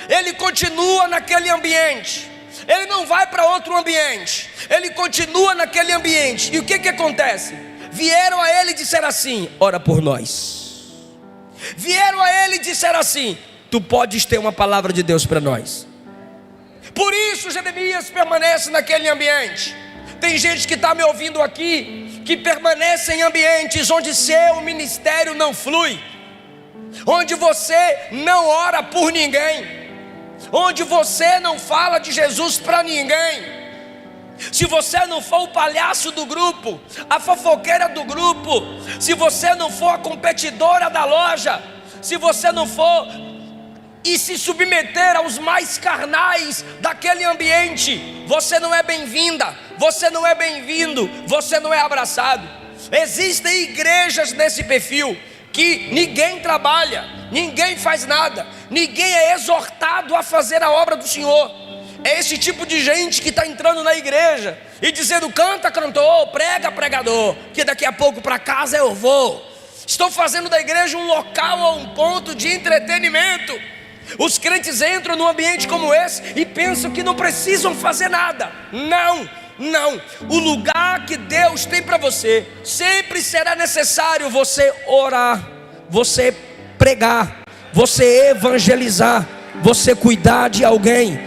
ele continua naquele ambiente, ele não vai para outro ambiente, ele continua naquele ambiente. E o que que acontece? Vieram a ele e disseram assim: ora por nós. Vieram a ele e disseram assim: tu podes ter uma palavra de Deus para nós. Por isso Jeremias permanece naquele ambiente. Tem gente que está me ouvindo aqui, que permanece em ambientes onde seu ministério não flui, onde você não ora por ninguém, onde você não fala de Jesus para ninguém. Se você não for o palhaço do grupo, a fofoqueira do grupo, se você não for a competidora da loja, se você não for e se submeter aos mais carnais daquele ambiente, você não é bem-vinda, você não é bem-vindo, você não é abraçado. Existem igrejas nesse perfil que ninguém trabalha, ninguém faz nada, ninguém é exortado a fazer a obra do Senhor. É esse tipo de gente que está entrando na igreja e dizendo: canta, cantor, prega, pregador, que daqui a pouco para casa eu vou. Estão fazendo da igreja um local ou um ponto de entretenimento. Os crentes entram num ambiente como esse e pensam que não precisam fazer nada. Não, não. O lugar que Deus tem para você, sempre será necessário você orar, você pregar, você evangelizar, você cuidar de alguém.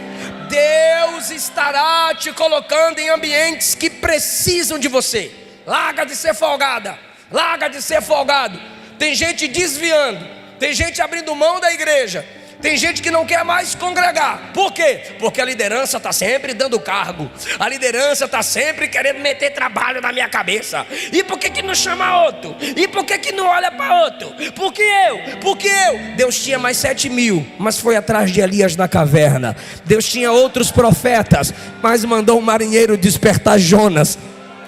Deus estará te colocando em ambientes que precisam de você. Larga de ser folgada, larga de ser folgado. Tem gente desviando, tem gente abrindo mão da igreja, tem gente que não quer mais congregar. Por quê? Porque a liderança está sempre dando cargo, a liderança está sempre querendo meter trabalho na minha cabeça. E por que não chama outro? E por que não olha para outro? Porque eu? Deus tinha mais 7.000, mas foi atrás de Elias na caverna. Deus tinha outros profetas, mas mandou um marinheiro despertar Jonas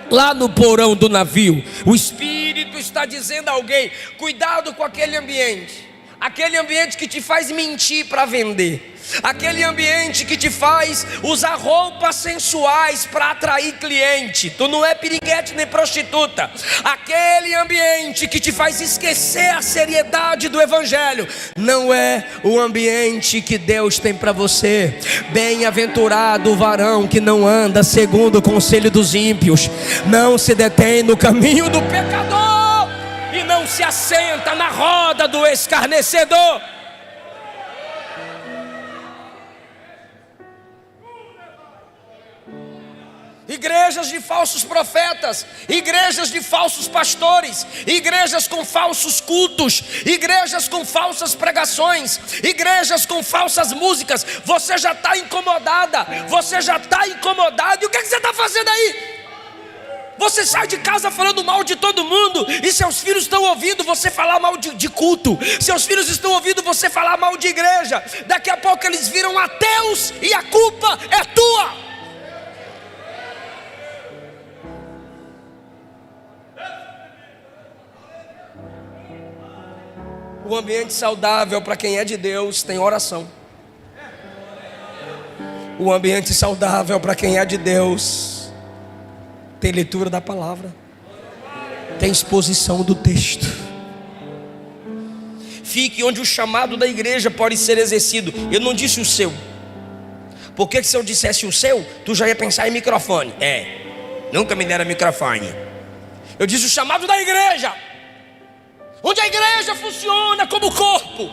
lá no porão do navio. O Espírito está dizendo a alguém: cuidado com aquele ambiente. Aquele ambiente que te faz mentir para vender, aquele ambiente que te faz usar roupas sensuais para atrair cliente. Tu não é piriguete nem prostituta. Aquele ambiente que te faz esquecer a seriedade do evangelho não é o ambiente que Deus tem para você. Bem-aventurado o varão que não anda segundo o conselho dos ímpios, não se detém no caminho do pecador e não se assenta na roda do escarnecedor. Igrejas de falsos profetas, igrejas de falsos pastores, igrejas com falsos cultos, igrejas com falsas pregações, igrejas com falsas músicas. Você já está incomodada, você já está incomodado. E o que você está fazendo aí? Você sai de casa falando mal de todo mundo, e seus filhos estão ouvindo você falar mal de culto, seus filhos estão ouvindo você falar mal de igreja. Daqui a pouco eles viram ateus e a culpa é tua. O ambiente saudável para quem é de Deus tem oração. O ambiente saudável para quem é de Deus tem leitura da palavra, tem exposição do texto. Fique onde o chamado da igreja pode ser exercido. Eu não disse o seu, porque se eu dissesse o seu, tu já ia pensar em microfone. Nunca me deram microfone. Eu disse o chamado da igreja, onde a igreja funciona como corpo,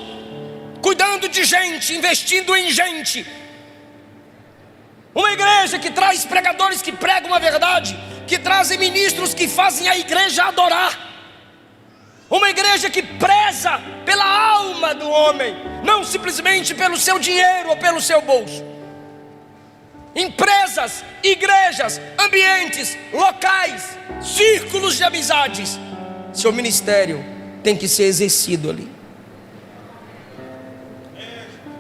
cuidando de gente, investindo em gente. Uma igreja que traz pregadores que pregam a verdade, que trazem ministros que fazem a igreja adorar. Uma igreja que preza pela alma do homem, não simplesmente pelo seu dinheiro ou pelo seu bolso. Empresas, igrejas, ambientes, locais, círculos de amizades, seu ministério tem que ser exercido ali.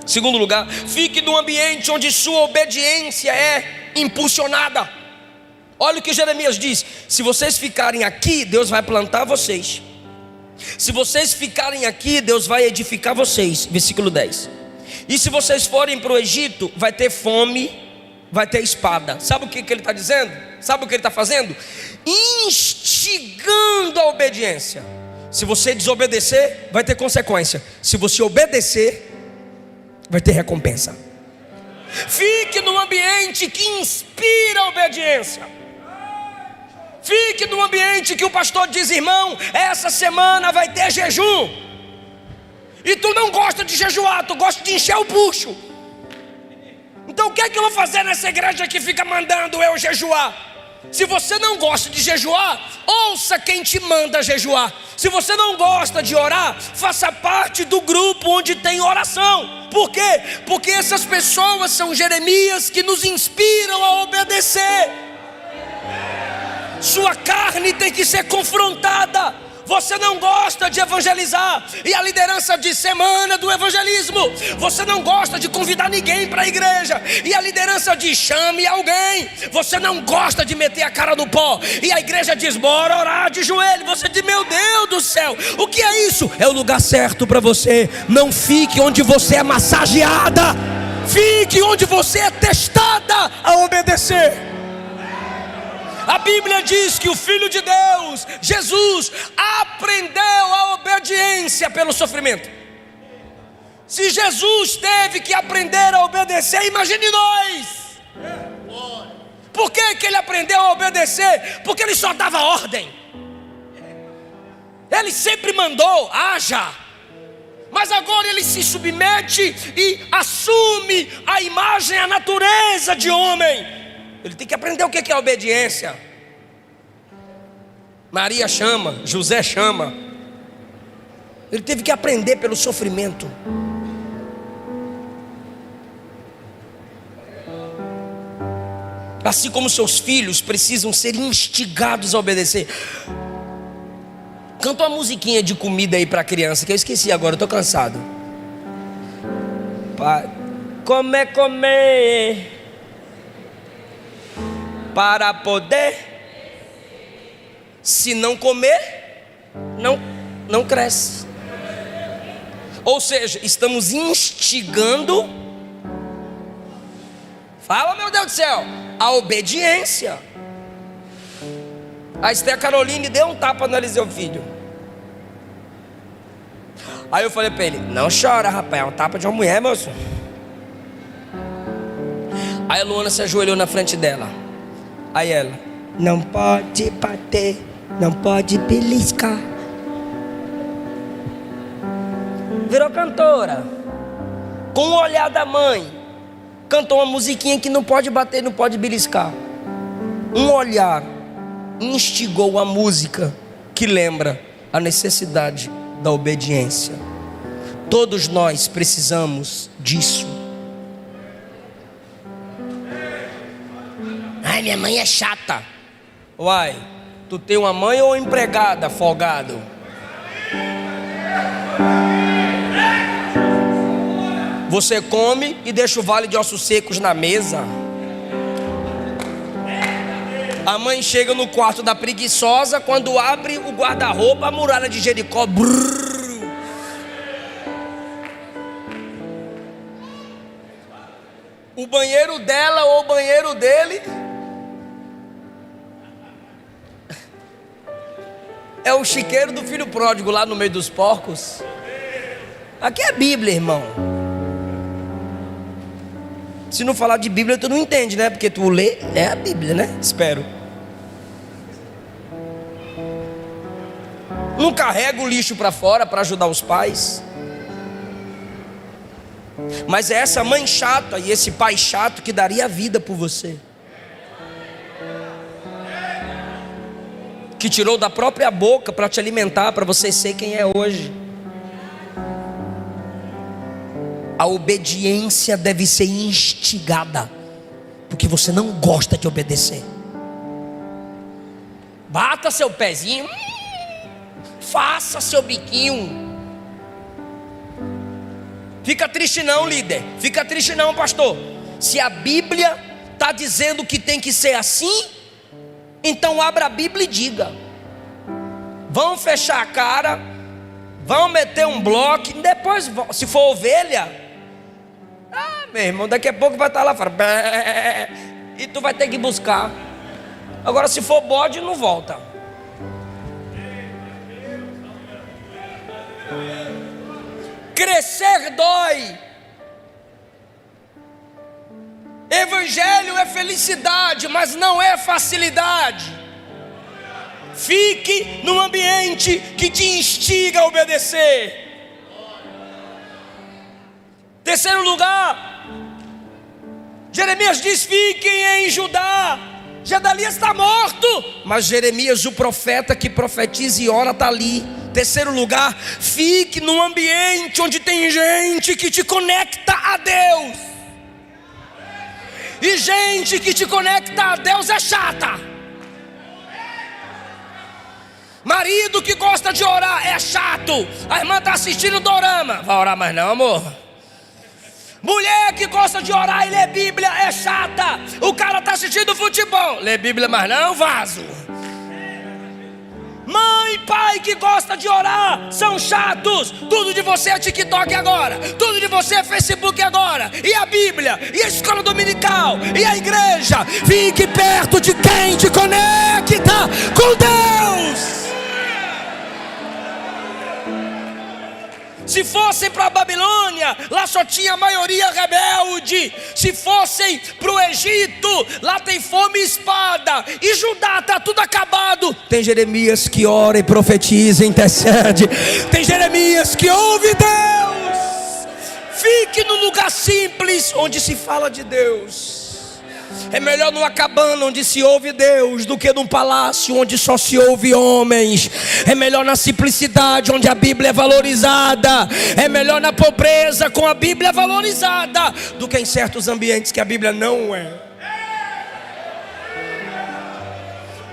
Segundo lugar, fique num ambiente onde sua obediência é impulsionada. Olha o que Jeremias diz: se vocês ficarem aqui, Deus vai plantar vocês. Se vocês ficarem aqui, Deus vai edificar vocês. Versículo 10. E se vocês forem para o Egito, vai ter fome, vai ter espada. Sabe o que ele está dizendo? Sabe o que ele está fazendo? Instigando a obediência. Se você desobedecer, vai ter consequência. Se você obedecer, vai ter recompensa. Fique num ambiente que inspira a obediência. Fique num ambiente que o pastor diz: irmão, essa semana vai ter jejum. E tu não gosta de jejuar, tu gosta de encher o bucho. Então o que é que eu vou fazer nessa igreja que fica mandando eu jejuar? Se você não gosta de jejuar, ouça quem te manda jejuar. Se você não gosta de orar, faça parte do grupo onde tem oração. Por quê? Porque essas pessoas são Jeremias que nos inspiram a obedecer. Sua carne tem que ser confrontada. Você não gosta de evangelizar, e a liderança diz: semana do evangelismo. Você não gosta de convidar ninguém para a igreja, e a liderança diz: chame alguém. Você não gosta de meter a cara no pó, e a igreja diz: bora orar de joelho. Você diz: meu Deus do céu, o que é isso? É o lugar certo para você. Não fique onde você é massageada, fique onde você é testada a obedecer. A Bíblia diz que o Filho de Deus, Jesus, aprendeu a obediência pelo sofrimento. Se Jesus teve que aprender a obedecer, imagine nós. Por que ele aprendeu a obedecer? Porque ele só dava ordem. Ele sempre mandou: haja. Mas agora ele se submete e assume a imagem, a natureza de homem. Ele tem que aprender o que é obediência. Maria chama, José chama. Ele teve que aprender pelo sofrimento. Assim como seus filhos precisam ser instigados a obedecer. Canta uma musiquinha de comida aí para a criança, que eu esqueci agora, eu estou cansado. Comer para poder, se não comer, não cresce. Ou seja, estamos instigando, fala, meu Deus do céu, a obediência. A Esther Caroline deu um tapa no Eliseu filho. Aí eu falei para ele: não chora, rapaz, é um tapa de uma mulher, moço. Aí a Luana se ajoelhou na frente dela. Aí ela: não pode bater, não pode beliscar. Virou cantora. Com o olhar da mãe, cantou uma musiquinha que não pode bater, não pode beliscar. Um olhar instigou a música que lembra a necessidade da obediência. Todos nós precisamos disso. Ai, minha mãe é chata. Uai, tu tem uma mãe ou uma empregada, folgado? Você come e deixa o vale de ossos secos na mesa. A mãe chega no quarto da preguiçosa, quando abre o guarda-roupa, a muralha de Jericó. Brrr. O banheiro dela ou o banheiro dele é o chiqueiro do filho pródigo lá no meio dos porcos. Aqui é Bíblia, irmão. Se não falar de Bíblia, tu não entende, né? Porque tu lê, é a Bíblia, né? Espero. Não carrega o lixo para fora para ajudar os pais. Mas é essa mãe chata e esse pai chato que daria a vida por você. que tirou da própria boca para te alimentar, para você ser quem é hoje. A obediência deve ser instigada, porque você não gosta de obedecer. Bata seu pezinho, faça seu biquinho. Fica triste não, líder. Fica triste não, pastor. Se a Bíblia está dizendo que tem que ser assim, então abra a Bíblia e diga. Vão fechar a cara, vão meter um bloco, e depois, se for ovelha, meu irmão, daqui a pouco vai estar lá fora, e tu vai ter que buscar. Agora, se for bode, não volta. Crescer dói. Evangelho é felicidade, mas não é facilidade. Fique num ambiente que te instiga a obedecer. Terceiro lugar, Jeremias diz: fiquem em Judá. Gedalias está morto, mas Jeremias, o profeta que profetiza e ora, está ali. Terceiro lugar, fique num ambiente onde tem gente que te conecta a Deus. E gente que te conecta a Deus é chata. Marido que gosta de orar é chato. A irmã está assistindo dorama. Vai orar mais não, amor? Mulher que gosta de orar e ler Bíblia é chata. O cara está assistindo futebol. Lê Bíblia mais não, vaso. Mãe e pai que gosta de orar são chatos. Tudo de você é TikTok agora. Tudo de você é Facebook agora. E a Bíblia, e a escola dominical, e a igreja. Fique perto de quem te conecta com Deus. Se fossem para a Babilônia, lá só tinha a maioria rebelde. Se fossem para o Egito, lá tem fome e espada. E Judá está tudo acabado. Tem Jeremias que ora e profetiza, intercede. Tem Jeremias que ouve Deus. Fique no lugar simples, onde se fala de Deus. É melhor numa cabana onde se ouve Deus do que num palácio onde só se ouve homens. É melhor na simplicidade onde a Bíblia é valorizada. É melhor na pobreza com a Bíblia valorizada do que em certos ambientes que a Bíblia não é.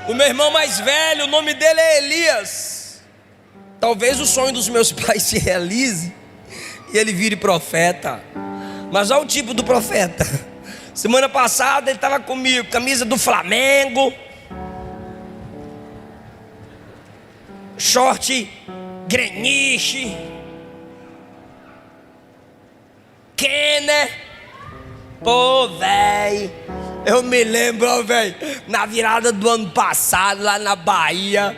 O meu irmão mais velho, o nome dele é Elias. Talvez o sonho dos meus pais se realize e ele vire profeta. Mas olha o tipo do profeta. Semana passada ele estava comigo, camisa do Flamengo, short Greenwich, Kenner. Pô, velho, eu me lembro, velho, na virada do ano passado, lá na Bahia,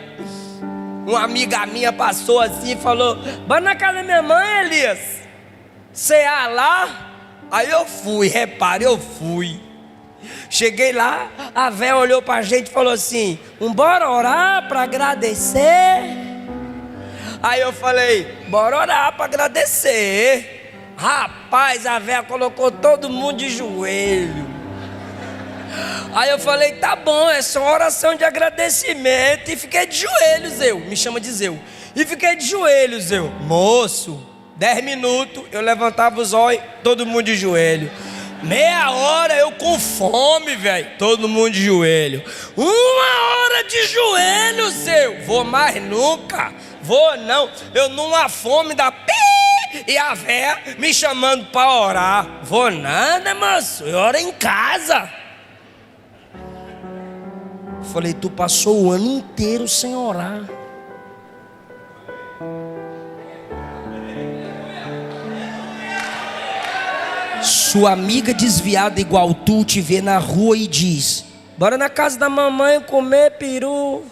uma amiga minha passou assim e falou: vai na casa da minha mãe, Elias, cear lá. Aí eu fui, repare, eu fui. Cheguei lá, a véia olhou pra gente e falou assim: bora orar para agradecer. Aí eu falei: bora orar para agradecer. Rapaz, a véia colocou todo mundo de joelho. Aí eu falei: tá bom, é só oração de agradecimento. E fiquei de joelhos, me chama de Zeu. E fiquei de joelhos, moço. 10 minutos, eu levantava os olhos, todo mundo de joelho. Meia hora eu com fome, velho, todo mundo de joelho. 1 hora de joelho, vou mais nunca, vou não. Eu numa fome da e a véia me chamando para orar. Vou nada, moço, eu oro em casa. Falei: tu passou o ano inteiro sem orar. Sua amiga desviada igual tu te vê na rua e diz: bora na casa da mamãe comer peru.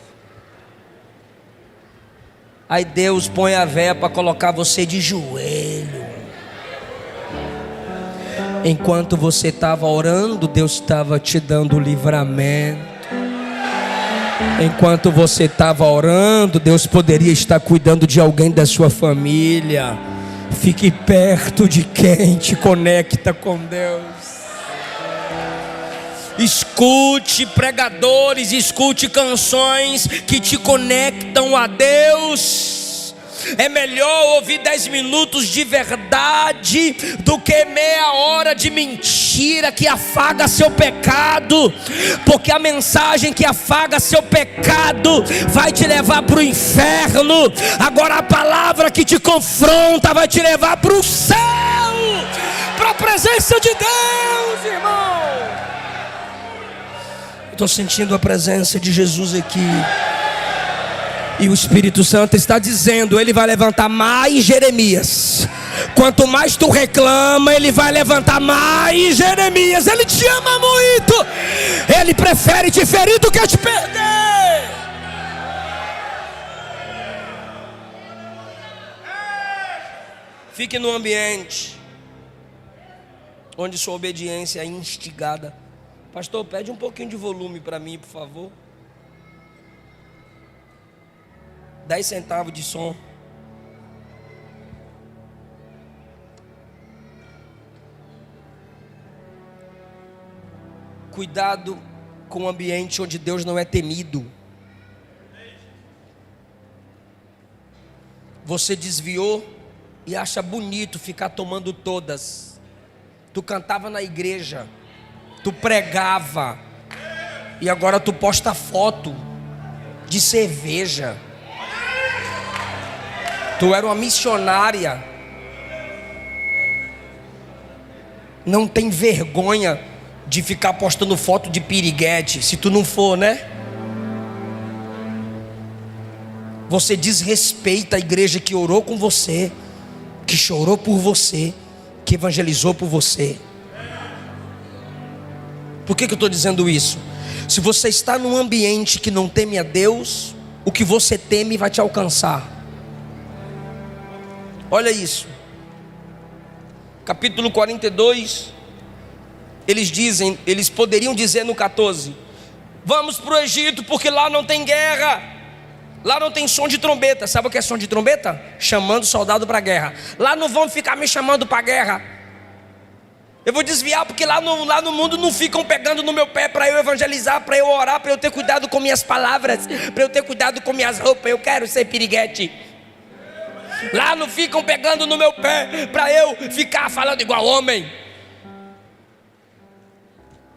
Aí Deus põe a véia para colocar você de joelho. Enquanto você estava orando, Deus estava te dando livramento. Enquanto você estava orando, Deus poderia estar cuidando de alguém da sua família. Fique perto de quem te conecta com Deus. Escute pregadores, escute canções que te conectam a Deus. É melhor ouvir 10 minutos de verdade do que meia hora de mentira que afaga seu pecado, porque a mensagem que afaga seu pecado vai te levar para o inferno. Agora a palavra que te confronta vai te levar para o céu, para a presença de Deus, irmão. Estou sentindo a presença de Jesus aqui. E o Espírito Santo está dizendo: Ele vai levantar mais Jeremias. Quanto mais tu reclama, Ele vai levantar mais Jeremias. Ele te ama muito. Ele prefere te ferir do que te perder. Fique no ambiente onde sua obediência é instigada. Pastor, pede um pouquinho de volume para mim, por favor. 10 centavos de som. Cuidado com o ambiente onde Deus não é temido. Você desviou e acha bonito ficar tomando todas. Tu cantava na igreja, tu pregava, e agora tu posta foto de cerveja. Tu era uma missionária. Não tem vergonha de ficar postando foto de piriguete, se tu não for, né? Você desrespeita a igreja que orou com você, que chorou por você, que evangelizou por você. Por que eu estou dizendo isso? Se você está num ambiente que não teme a Deus, o que você teme vai te alcançar. Olha isso, capítulo 42, eles poderiam dizer no 14: vamos para o Egito, porque lá não tem guerra, lá não tem som de trombeta. Sabe o que é som de trombeta? Chamando soldado para a guerra. Lá não vão ficar me chamando para a guerra. Eu vou desviar, porque lá no mundo não ficam pegando no meu pé para eu evangelizar, para eu orar, para eu ter cuidado com minhas palavras, para eu ter cuidado com minhas roupas. Eu quero ser piriguete. Lá não ficam pegando no meu pé para eu ficar falando igual homem,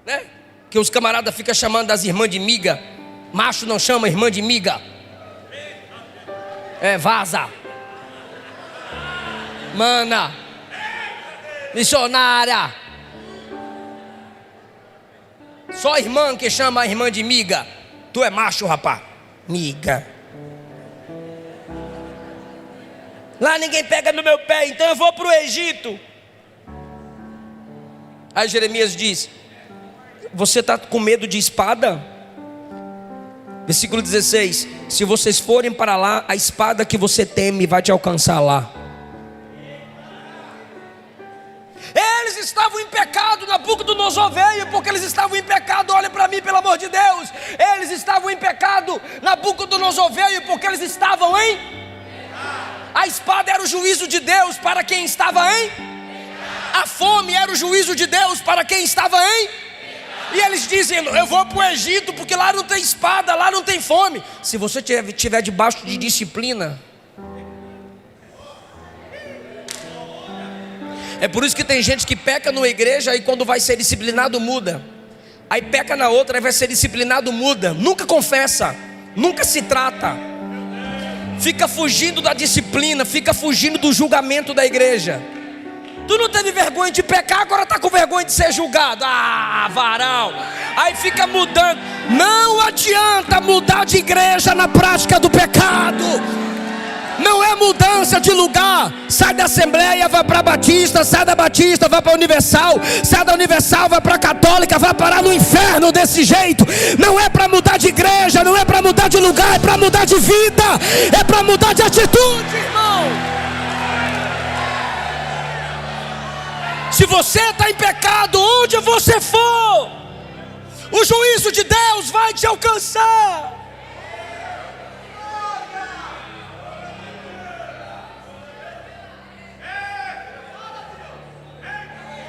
né? Que os camaradas ficam chamando as irmãs de miga. Macho não chama irmã de miga. Vaza, mana, missionária. Só irmã que chama a irmã de miga. Tu é macho, rapá. Miga. Lá ninguém pega no meu pé, então eu vou para o Egito. Aí Jeremias diz: você está com medo de espada? Versículo 16: se vocês forem para lá, a espada que você teme vai te alcançar lá. Eles estavam em pecado, Nabucodonosor veio porque eles estavam em pecado. Olha para mim, pelo amor de Deus. Eles estavam em pecado, Nabucodonosor veio porque eles estavam em... A espada era o juízo de Deus para quem estava em... A fome era o juízo de Deus para quem estava em... E eles dizem: eu vou para o Egito porque lá não tem espada, lá não tem fome. Se você estiver debaixo de disciplina, é por isso que tem gente que peca numa igreja e quando vai ser disciplinado muda. Aí peca na outra, aí vai ser disciplinado muda. Nunca confessa, nunca se trata. Fica fugindo da disciplina, fica fugindo do julgamento da igreja. Tu não teve vergonha de pecar, agora está com vergonha de ser julgado. Ah, varão. Aí fica mudando. Não adianta mudar de igreja na prática do pecado. Não é mudança de lugar. Sai da Assembleia, vai para a Batista. Sai da Batista, vai para a Universal. Sai da Universal, vai para a Católica. Vai parar no inferno desse jeito. Não é para mudar de igreja, não é para mudar de lugar. É para mudar de vida. É para mudar de atitude, irmão. Se você está em pecado, onde você for, o juízo de Deus vai te alcançar.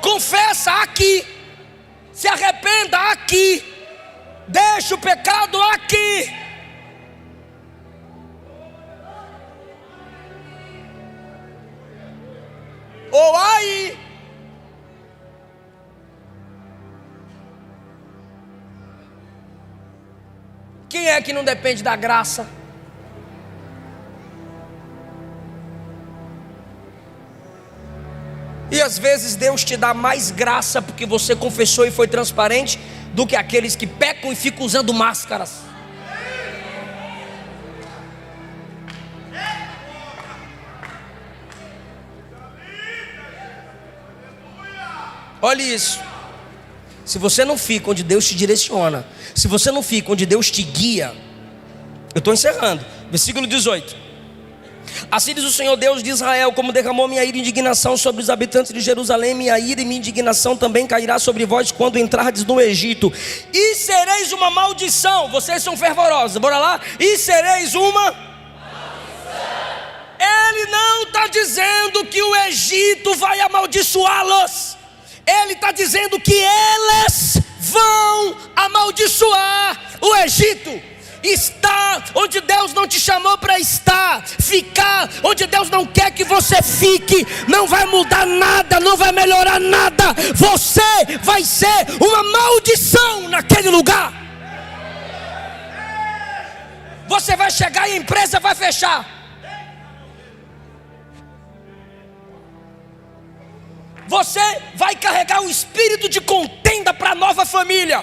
Confessa aqui. Se arrependa aqui. Deixa o pecado aqui. Ou aí. Quem é que não depende da graça? E às vezes Deus te dá mais graça porque você confessou e foi transparente, do que aqueles que pecam e ficam usando máscaras. Olha isso. Se você não fica onde Deus te direciona, se você não fica onde Deus te guia, eu estou encerrando, versículo 18. Assim diz o Senhor Deus de Israel: como derramou minha ira e indignação sobre os habitantes de Jerusalém, minha ira e minha indignação também cairá sobre vós quando entrardes no Egito, e sereis uma maldição. Vocês são fervorosos, bora lá. E sereis uma maldição. Ele não está dizendo que o Egito vai amaldiçoá-los. Ele está dizendo que elas vão amaldiçoar o Egito. Estar onde Deus não te chamou para estar, ficar onde Deus não quer que você fique, não vai mudar nada, não vai melhorar nada. Você vai ser uma maldição naquele lugar. Você vai chegar e a empresa vai fechar. Você vai carregar o espírito de contenda para a nova família,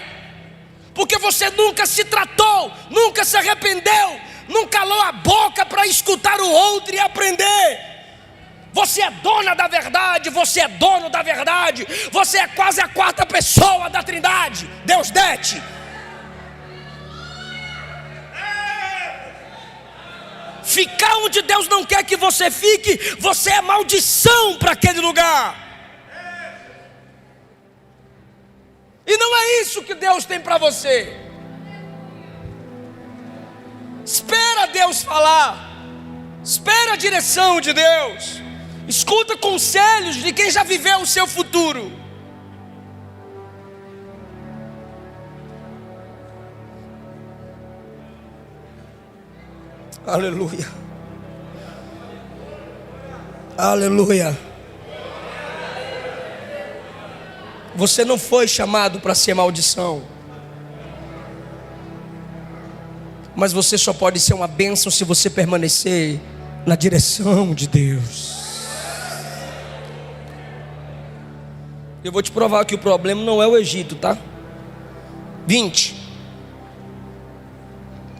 porque você nunca se tratou, nunca se arrependeu, nunca calou a boca para escutar o outro e aprender. Você é dona da verdade, você é dono da verdade, você é quase a quarta pessoa da Trindade, Deus dete. Ficar onde Deus não quer que você fique, você é maldição para aquele lugar. E não é isso que Deus tem para você. Espera Deus falar. Espera a direção de Deus. Escuta conselhos de quem já viveu o seu futuro. Aleluia. Aleluia. Você não foi chamado para ser maldição, mas você só pode ser uma bênção se você permanecer na direção de Deus. Eu vou te provar que o problema não é o Egito, tá? 20.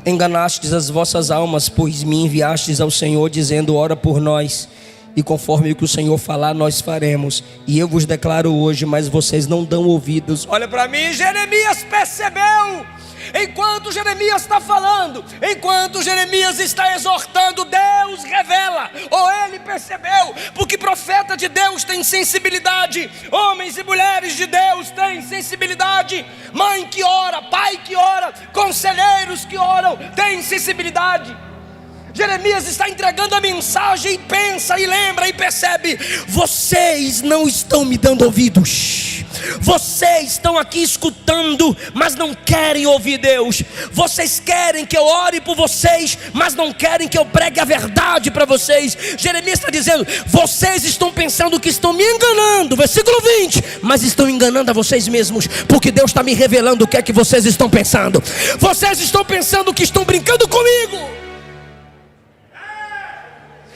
Enganastes as vossas almas, pois me enviastes ao Senhor, dizendo: ora por nós, e conforme o que o Senhor falar, nós faremos. E eu vos declaro hoje, mas vocês não dão ouvidos. Olha para mim, Jeremias percebeu. Enquanto Jeremias está falando, enquanto Jeremias está exortando, Deus revela, ou ele percebeu, porque profeta de Deus tem sensibilidade, homens e mulheres de Deus têm sensibilidade, mãe que ora, pai que ora, conselheiros que oram, têm sensibilidade. Jeremias está entregando a mensagem e pensa e lembra e percebe: vocês não estão me dando ouvidos. Vocês estão aqui escutando, mas não querem ouvir Deus. Vocês querem que eu ore por vocês, mas não querem que eu pregue a verdade para vocês. Jeremias está dizendo: vocês estão pensando que estão me enganando, versículo 20, mas estão enganando a vocês mesmos, porque Deus está me revelando o que é que vocês estão pensando. Vocês estão pensando que estão brincando comigo,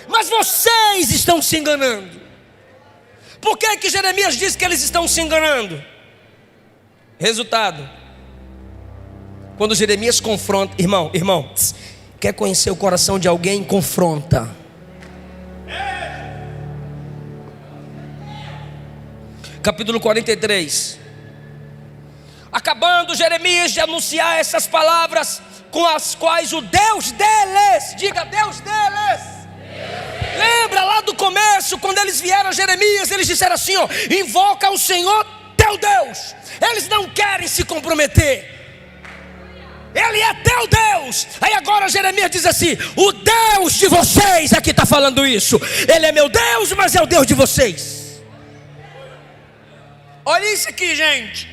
mas vocês estão se enganando. Por que que Jeremias diz que eles estão se enganando? Resultado: quando Jeremias confronta, irmão, quer conhecer o coração de alguém? Confronta. Capítulo 43. Acabando Jeremias de anunciar essas palavras, com as quais o Deus deles, diga Deus deles. Lembra lá do começo, quando eles vieram a Jeremias, eles disseram assim: ó, invoca o Senhor teu Deus. Eles não querem se comprometer, Ele é teu Deus. Aí agora Jeremias diz assim: o Deus de vocês é que está falando isso. Ele é meu Deus, mas é o Deus de vocês. Olha isso aqui, gente.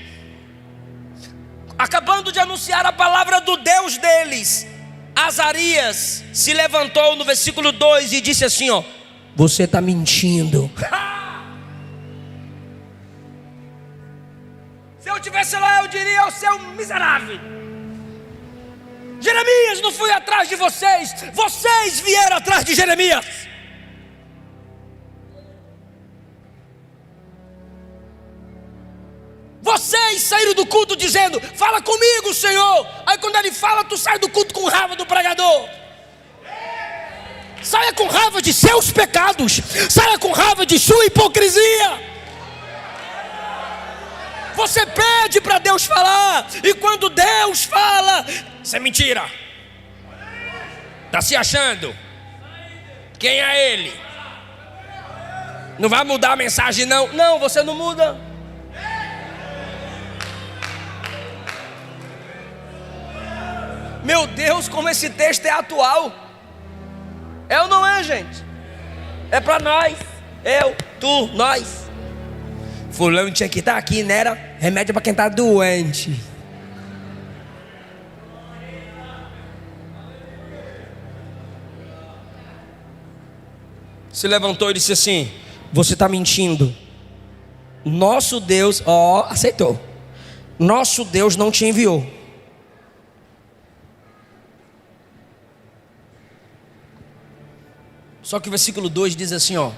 acabando de anunciar a palavra do Deus deles, Azarias se levantou no versículo 2 e disse assim: ó, você está mentindo. Se eu estivesse lá, eu diria ao seu miserável: Jeremias, não fui atrás de vocês, vocês vieram atrás de Jeremias. Vocês saíram do culto dizendo: fala comigo, Senhor. Aí quando ele fala, tu sai do culto com raiva do pregador. Saia com raiva de seus pecados, saia com raiva de sua hipocrisia. Você pede para Deus falar, e quando Deus fala, isso é mentira. Está se achando? Quem é ele? Não vai mudar a mensagem não. Não, você não muda. Meu Deus, como esse texto é atual. É ou não é, gente? É para nós. Eu, tu, nós. Fulano tinha que estar aqui, né? Era remédio para quem está doente. Se levantou e disse assim: você está mentindo. Nosso Deus, aceitou. Nosso Deus não te enviou. Só que o versículo 2 diz assim, ó: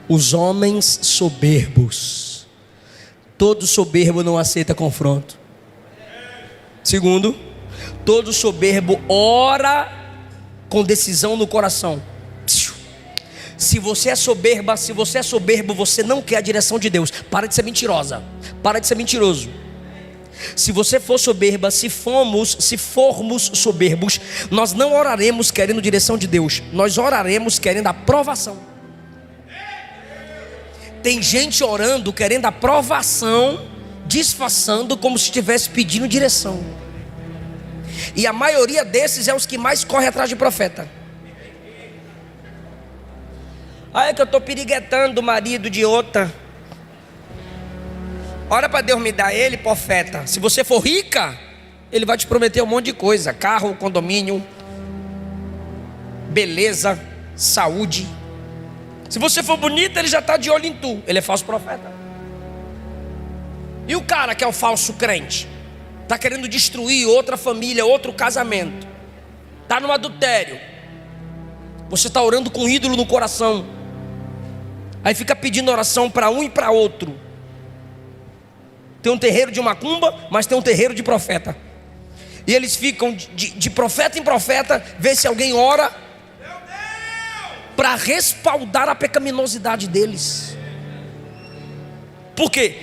os homens soberbos, todo soberbo não aceita confronto. Segundo, todo soberbo ora com decisão no coração. Se você é soberba, se você é soberbo, você não quer a direção de Deus. Para de ser mentirosa, para de ser mentiroso. Se você for soberba, se formos soberbos, nós não oraremos querendo direção de Deus, nós oraremos querendo aprovação. Tem gente orando querendo aprovação, disfarçando como se estivesse pedindo direção. E a maioria desses é os que mais correm atrás de profeta. Olha que eu estou piriguetando o marido de outra. Ora para Deus me dar ele, profeta. Se você for rica, ele vai te prometer um monte de coisa: carro, condomínio, beleza, saúde. Se você for bonita, ele já está de olho em tu. Ele é falso profeta. E o cara que é o falso crente, está querendo destruir outra família, outro casamento, está no adultério. Você está orando com ídolo no coração, aí fica pedindo oração para um e para outro. Tem um terreiro de macumba, mas tem um terreiro de profeta. E eles ficam de profeta em profeta, ver se alguém ora para respaldar a pecaminosidade deles. Por quê?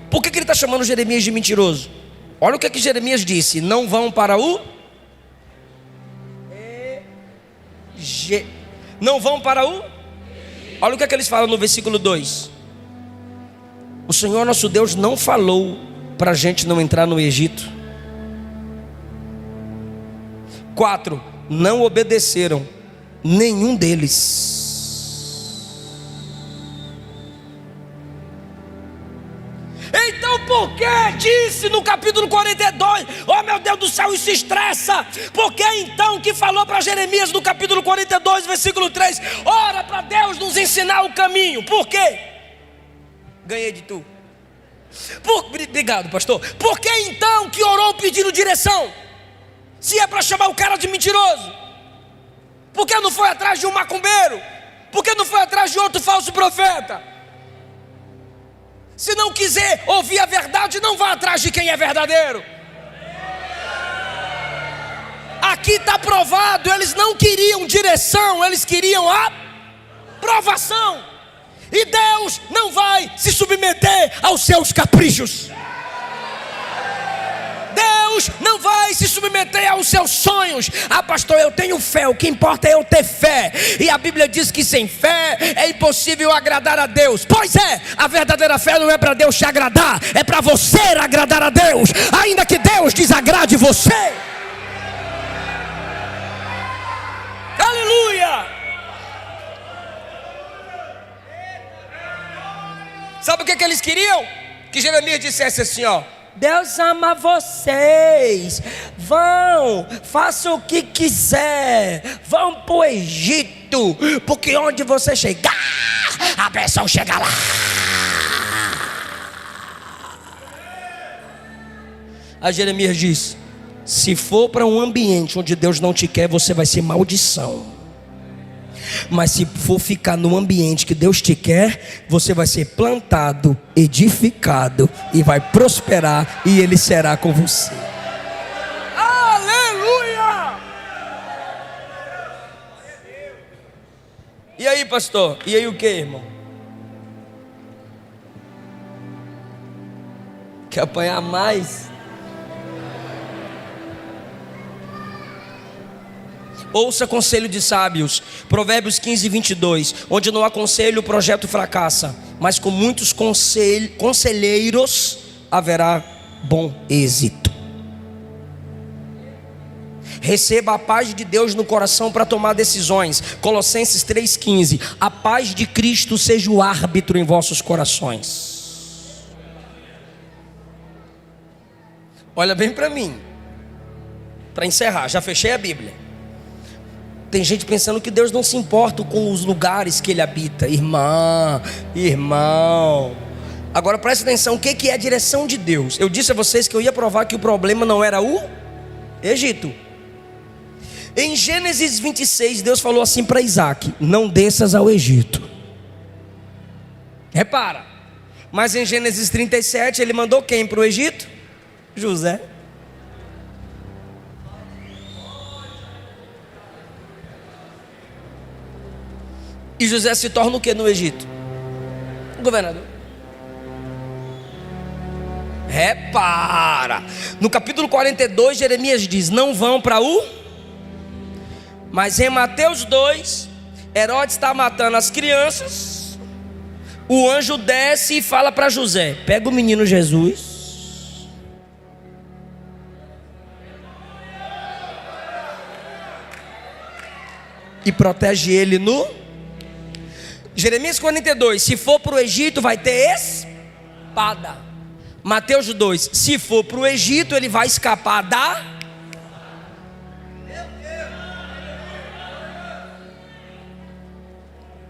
Por que ele está chamando Jeremias de mentiroso? Olha o que Jeremias disse: não vão para o não vão para o. Olha o que eles falam no versículo 2. O Senhor nosso Deus não falou para a gente não entrar no Egito. 4. Não obedeceram, nenhum deles. Então por que disse no capítulo 42, oh meu Deus do céu, isso estressa? Por que então que falou para Jeremias no capítulo 42, versículo 3, ora para Deus nos ensinar o caminho? Por quê? Ganhei de tu. Obrigado, pastor. Por que então que orou pedindo direção? Se é para chamar o cara de mentiroso. Por que não foi atrás de um macumbeiro? Por que não foi atrás de outro falso profeta? Se não quiser ouvir a verdade, não vá atrás de quem é verdadeiro. Aqui está provado, eles não queriam direção, eles queriam aprovação. E Deus não vai se submeter aos seus caprichos. Deus não vai se submeter aos seus sonhos. Ah, pastor, eu tenho fé, o que importa é eu ter fé. E a Bíblia diz que sem fé é impossível agradar a Deus. Pois é, a verdadeira fé não é para Deus te agradar, é para você agradar a Deus, ainda que Deus desagrade você. Aleluia! Sabe o que eles queriam? Que Jeremias dissesse assim, ó: Deus ama vocês. Vão, façam o que quiser. Vão para o Egito, porque onde você chegar, a bênção chega lá. Aí Jeremias diz: se for para um ambiente onde Deus não te quer, você vai ser maldição. Mas se for ficar no ambiente que Deus te quer, você vai ser plantado, edificado e vai prosperar, e Ele será com você. Aleluia! E aí, pastor? E aí o que, irmão? Quer apanhar mais? Ouça conselho de sábios, Provérbios 15, 22. Onde não há conselho, o projeto fracassa, mas com muitos conselheiros haverá bom êxito. Receba a paz de Deus no coração para tomar decisões. Colossenses 3,15. A paz de Cristo seja o árbitro em vossos corações. Olha bem para mim, para encerrar, já fechei a Bíblia. Tem gente pensando que Deus não se importa com os lugares que Ele habita. Irmã, irmão, agora preste atenção, o que é a direção de Deus? Eu disse a vocês que eu ia provar que o problema não era o Egito. Em Gênesis 26, Deus falou assim para Isaac: não desças ao Egito. Repara, mas em Gênesis 37 Ele mandou quem para o Egito? José. E José se torna o que no Egito? O governador. Repara, no capítulo 42 Jeremias diz: não vão para o... Mas em Mateus 2, Herodes está matando as crianças. O anjo desce e fala para José: pega o menino Jesus e protege ele no... Jeremias 42, se for para o Egito vai ter espada. Mateus 2, se for para o Egito ele vai escapar da...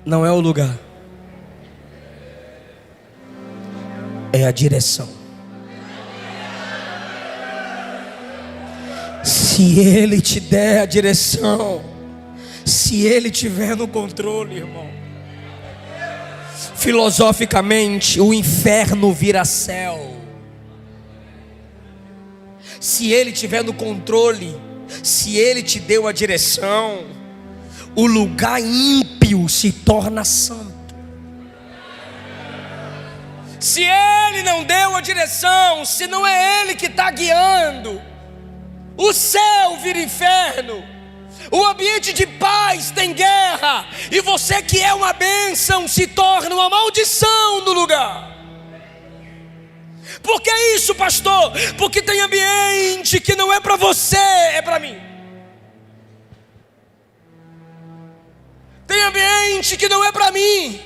Não é o lugar, é a direção. Se Ele te der a direção, se Ele tiver no controle, irmão, filosoficamente, o inferno vira céu. Se Ele tiver no controle, se Ele te deu a direção, o lugar ímpio se torna santo. Se Ele não deu a direção, se não é Ele que está guiando, o céu vira inferno. O ambiente de paz tem guerra, e você que é uma bênção se torna uma maldição no lugar. Por que isso, pastor? Porque tem ambiente que não é para você, é para mim. Tem ambiente que não é para mim,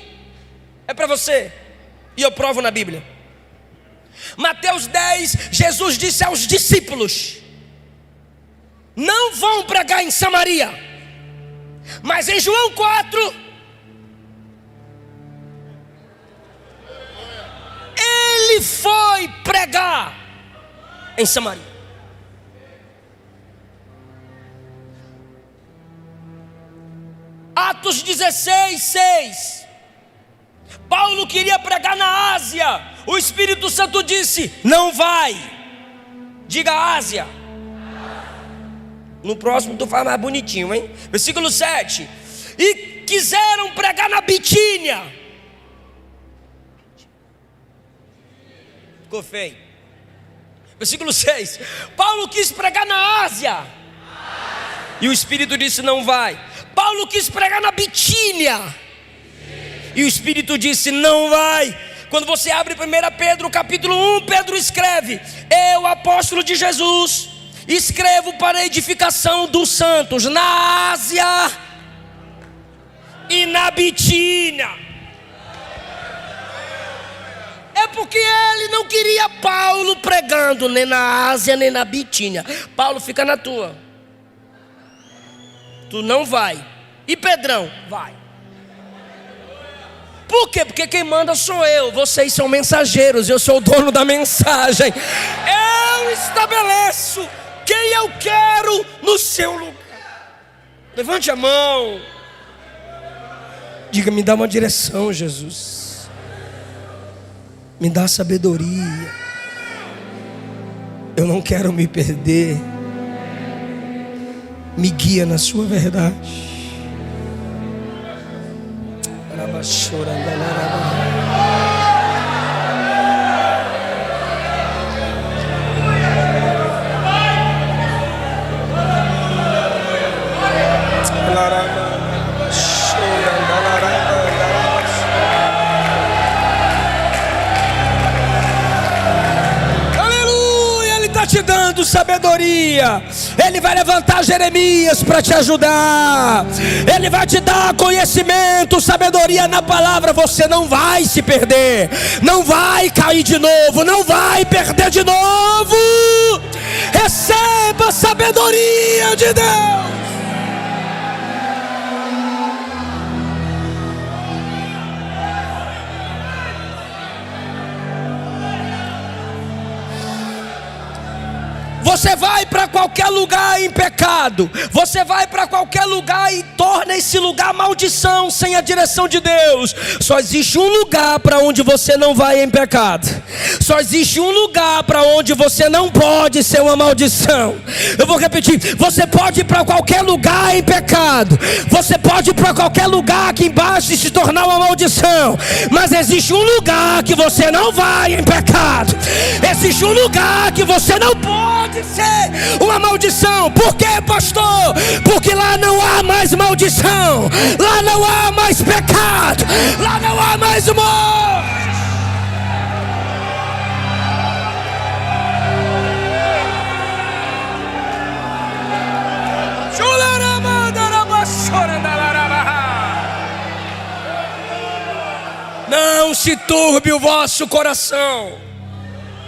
é para você. E eu provo na Bíblia. Mateus 10, Jesus disse aos discípulos: não vão pregar em Samaria. Mas em João 4, Ele foi pregar em Samaria. Atos 16, 6. Paulo queria pregar na Ásia. O Espírito Santo disse: não vai. Diga Ásia. No próximo tu faz mais bonitinho, hein? Versículo 7. E quiseram pregar na Bitínia. Ficou feio. Versículo 6. Paulo quis pregar na Ásia. E o Espírito disse: não vai. Paulo quis pregar na Bitínia. E o Espírito disse: não vai. Quando você abre 1 Pedro capítulo 1, Pedro escreve: eu, apóstolo de Jesus, escrevo para a edificação dos santos na Ásia e na Bitínia. É porque ele não queria Paulo pregando nem na Ásia, nem na Bitínia. Paulo, fica na tua. Tu não vai. E Pedrão? Vai. Por quê? Porque quem manda sou eu. Vocês são mensageiros. Eu sou o dono da mensagem. Eu estabeleço quem eu quero no seu lugar. Levante a mão. Diga, me dá uma direção, Jesus. Me dá sabedoria. Eu não quero me perder. Me guia na sua verdade. Aleluia, Ele está te dando sabedoria. Ele vai levantar Jeremias para te ajudar. Ele vai te dar conhecimento, sabedoria na palavra. Você não vai se perder, não vai cair de novo, não vai perder de novo. Receba a sabedoria de Deus. Você vai para qualquer lugar em pecado. Você vai para qualquer lugar e torna esse lugar maldição sem a direção de Deus. Só existe um lugar para onde você não vai em pecado. Só existe um lugar para onde você não pode ser uma maldição. Eu vou repetir. Você pode ir para qualquer lugar em pecado. Você pode ir para qualquer lugar aqui embaixo e se tornar uma maldição. Mas existe um lugar que você não vai em pecado. Existe um lugar que você não pode ser uma maldição. Por quê, pastor? Porque lá não há mais maldição, lá não há mais pecado, lá não há mais morte. Não se turbe o vosso coração.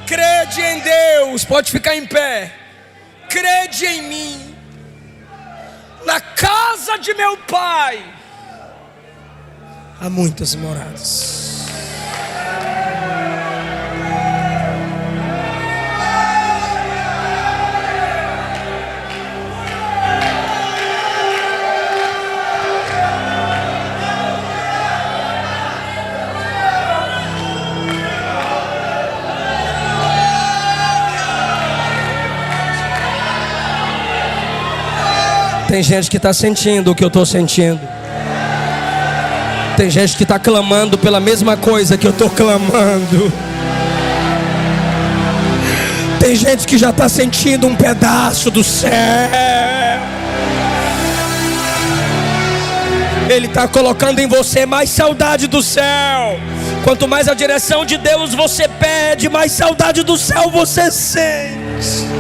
Crede em Deus, pode ficar em pé. Crede em mim. Na casa de meu pai há muitas moradas. Tem gente que está sentindo o que eu estou sentindo. Tem gente que está clamando pela mesma coisa que eu estou clamando. Tem gente que já está sentindo um pedaço do céu. Ele está colocando em você mais saudade do céu. Quanto mais a direção de Deus você pede, mais saudade do céu você sente.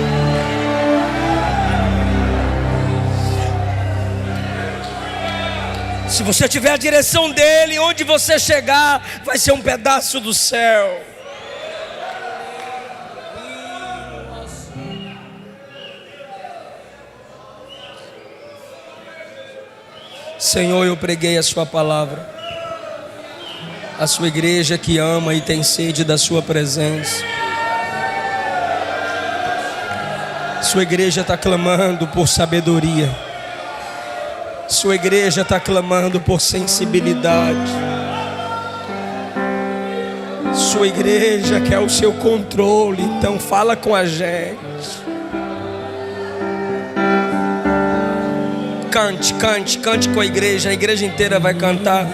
Se você tiver a direção dele, onde você chegar, vai ser um pedaço do céu. Senhor, eu preguei a sua palavra. A sua igreja que ama e tem sede da sua presença. Sua igreja está clamando por sabedoria. Sua igreja está clamando por sensibilidade. Sua igreja quer o seu controle. Então fala com a gente. Cante, cante, cante com a igreja. A igreja inteira vai cantar.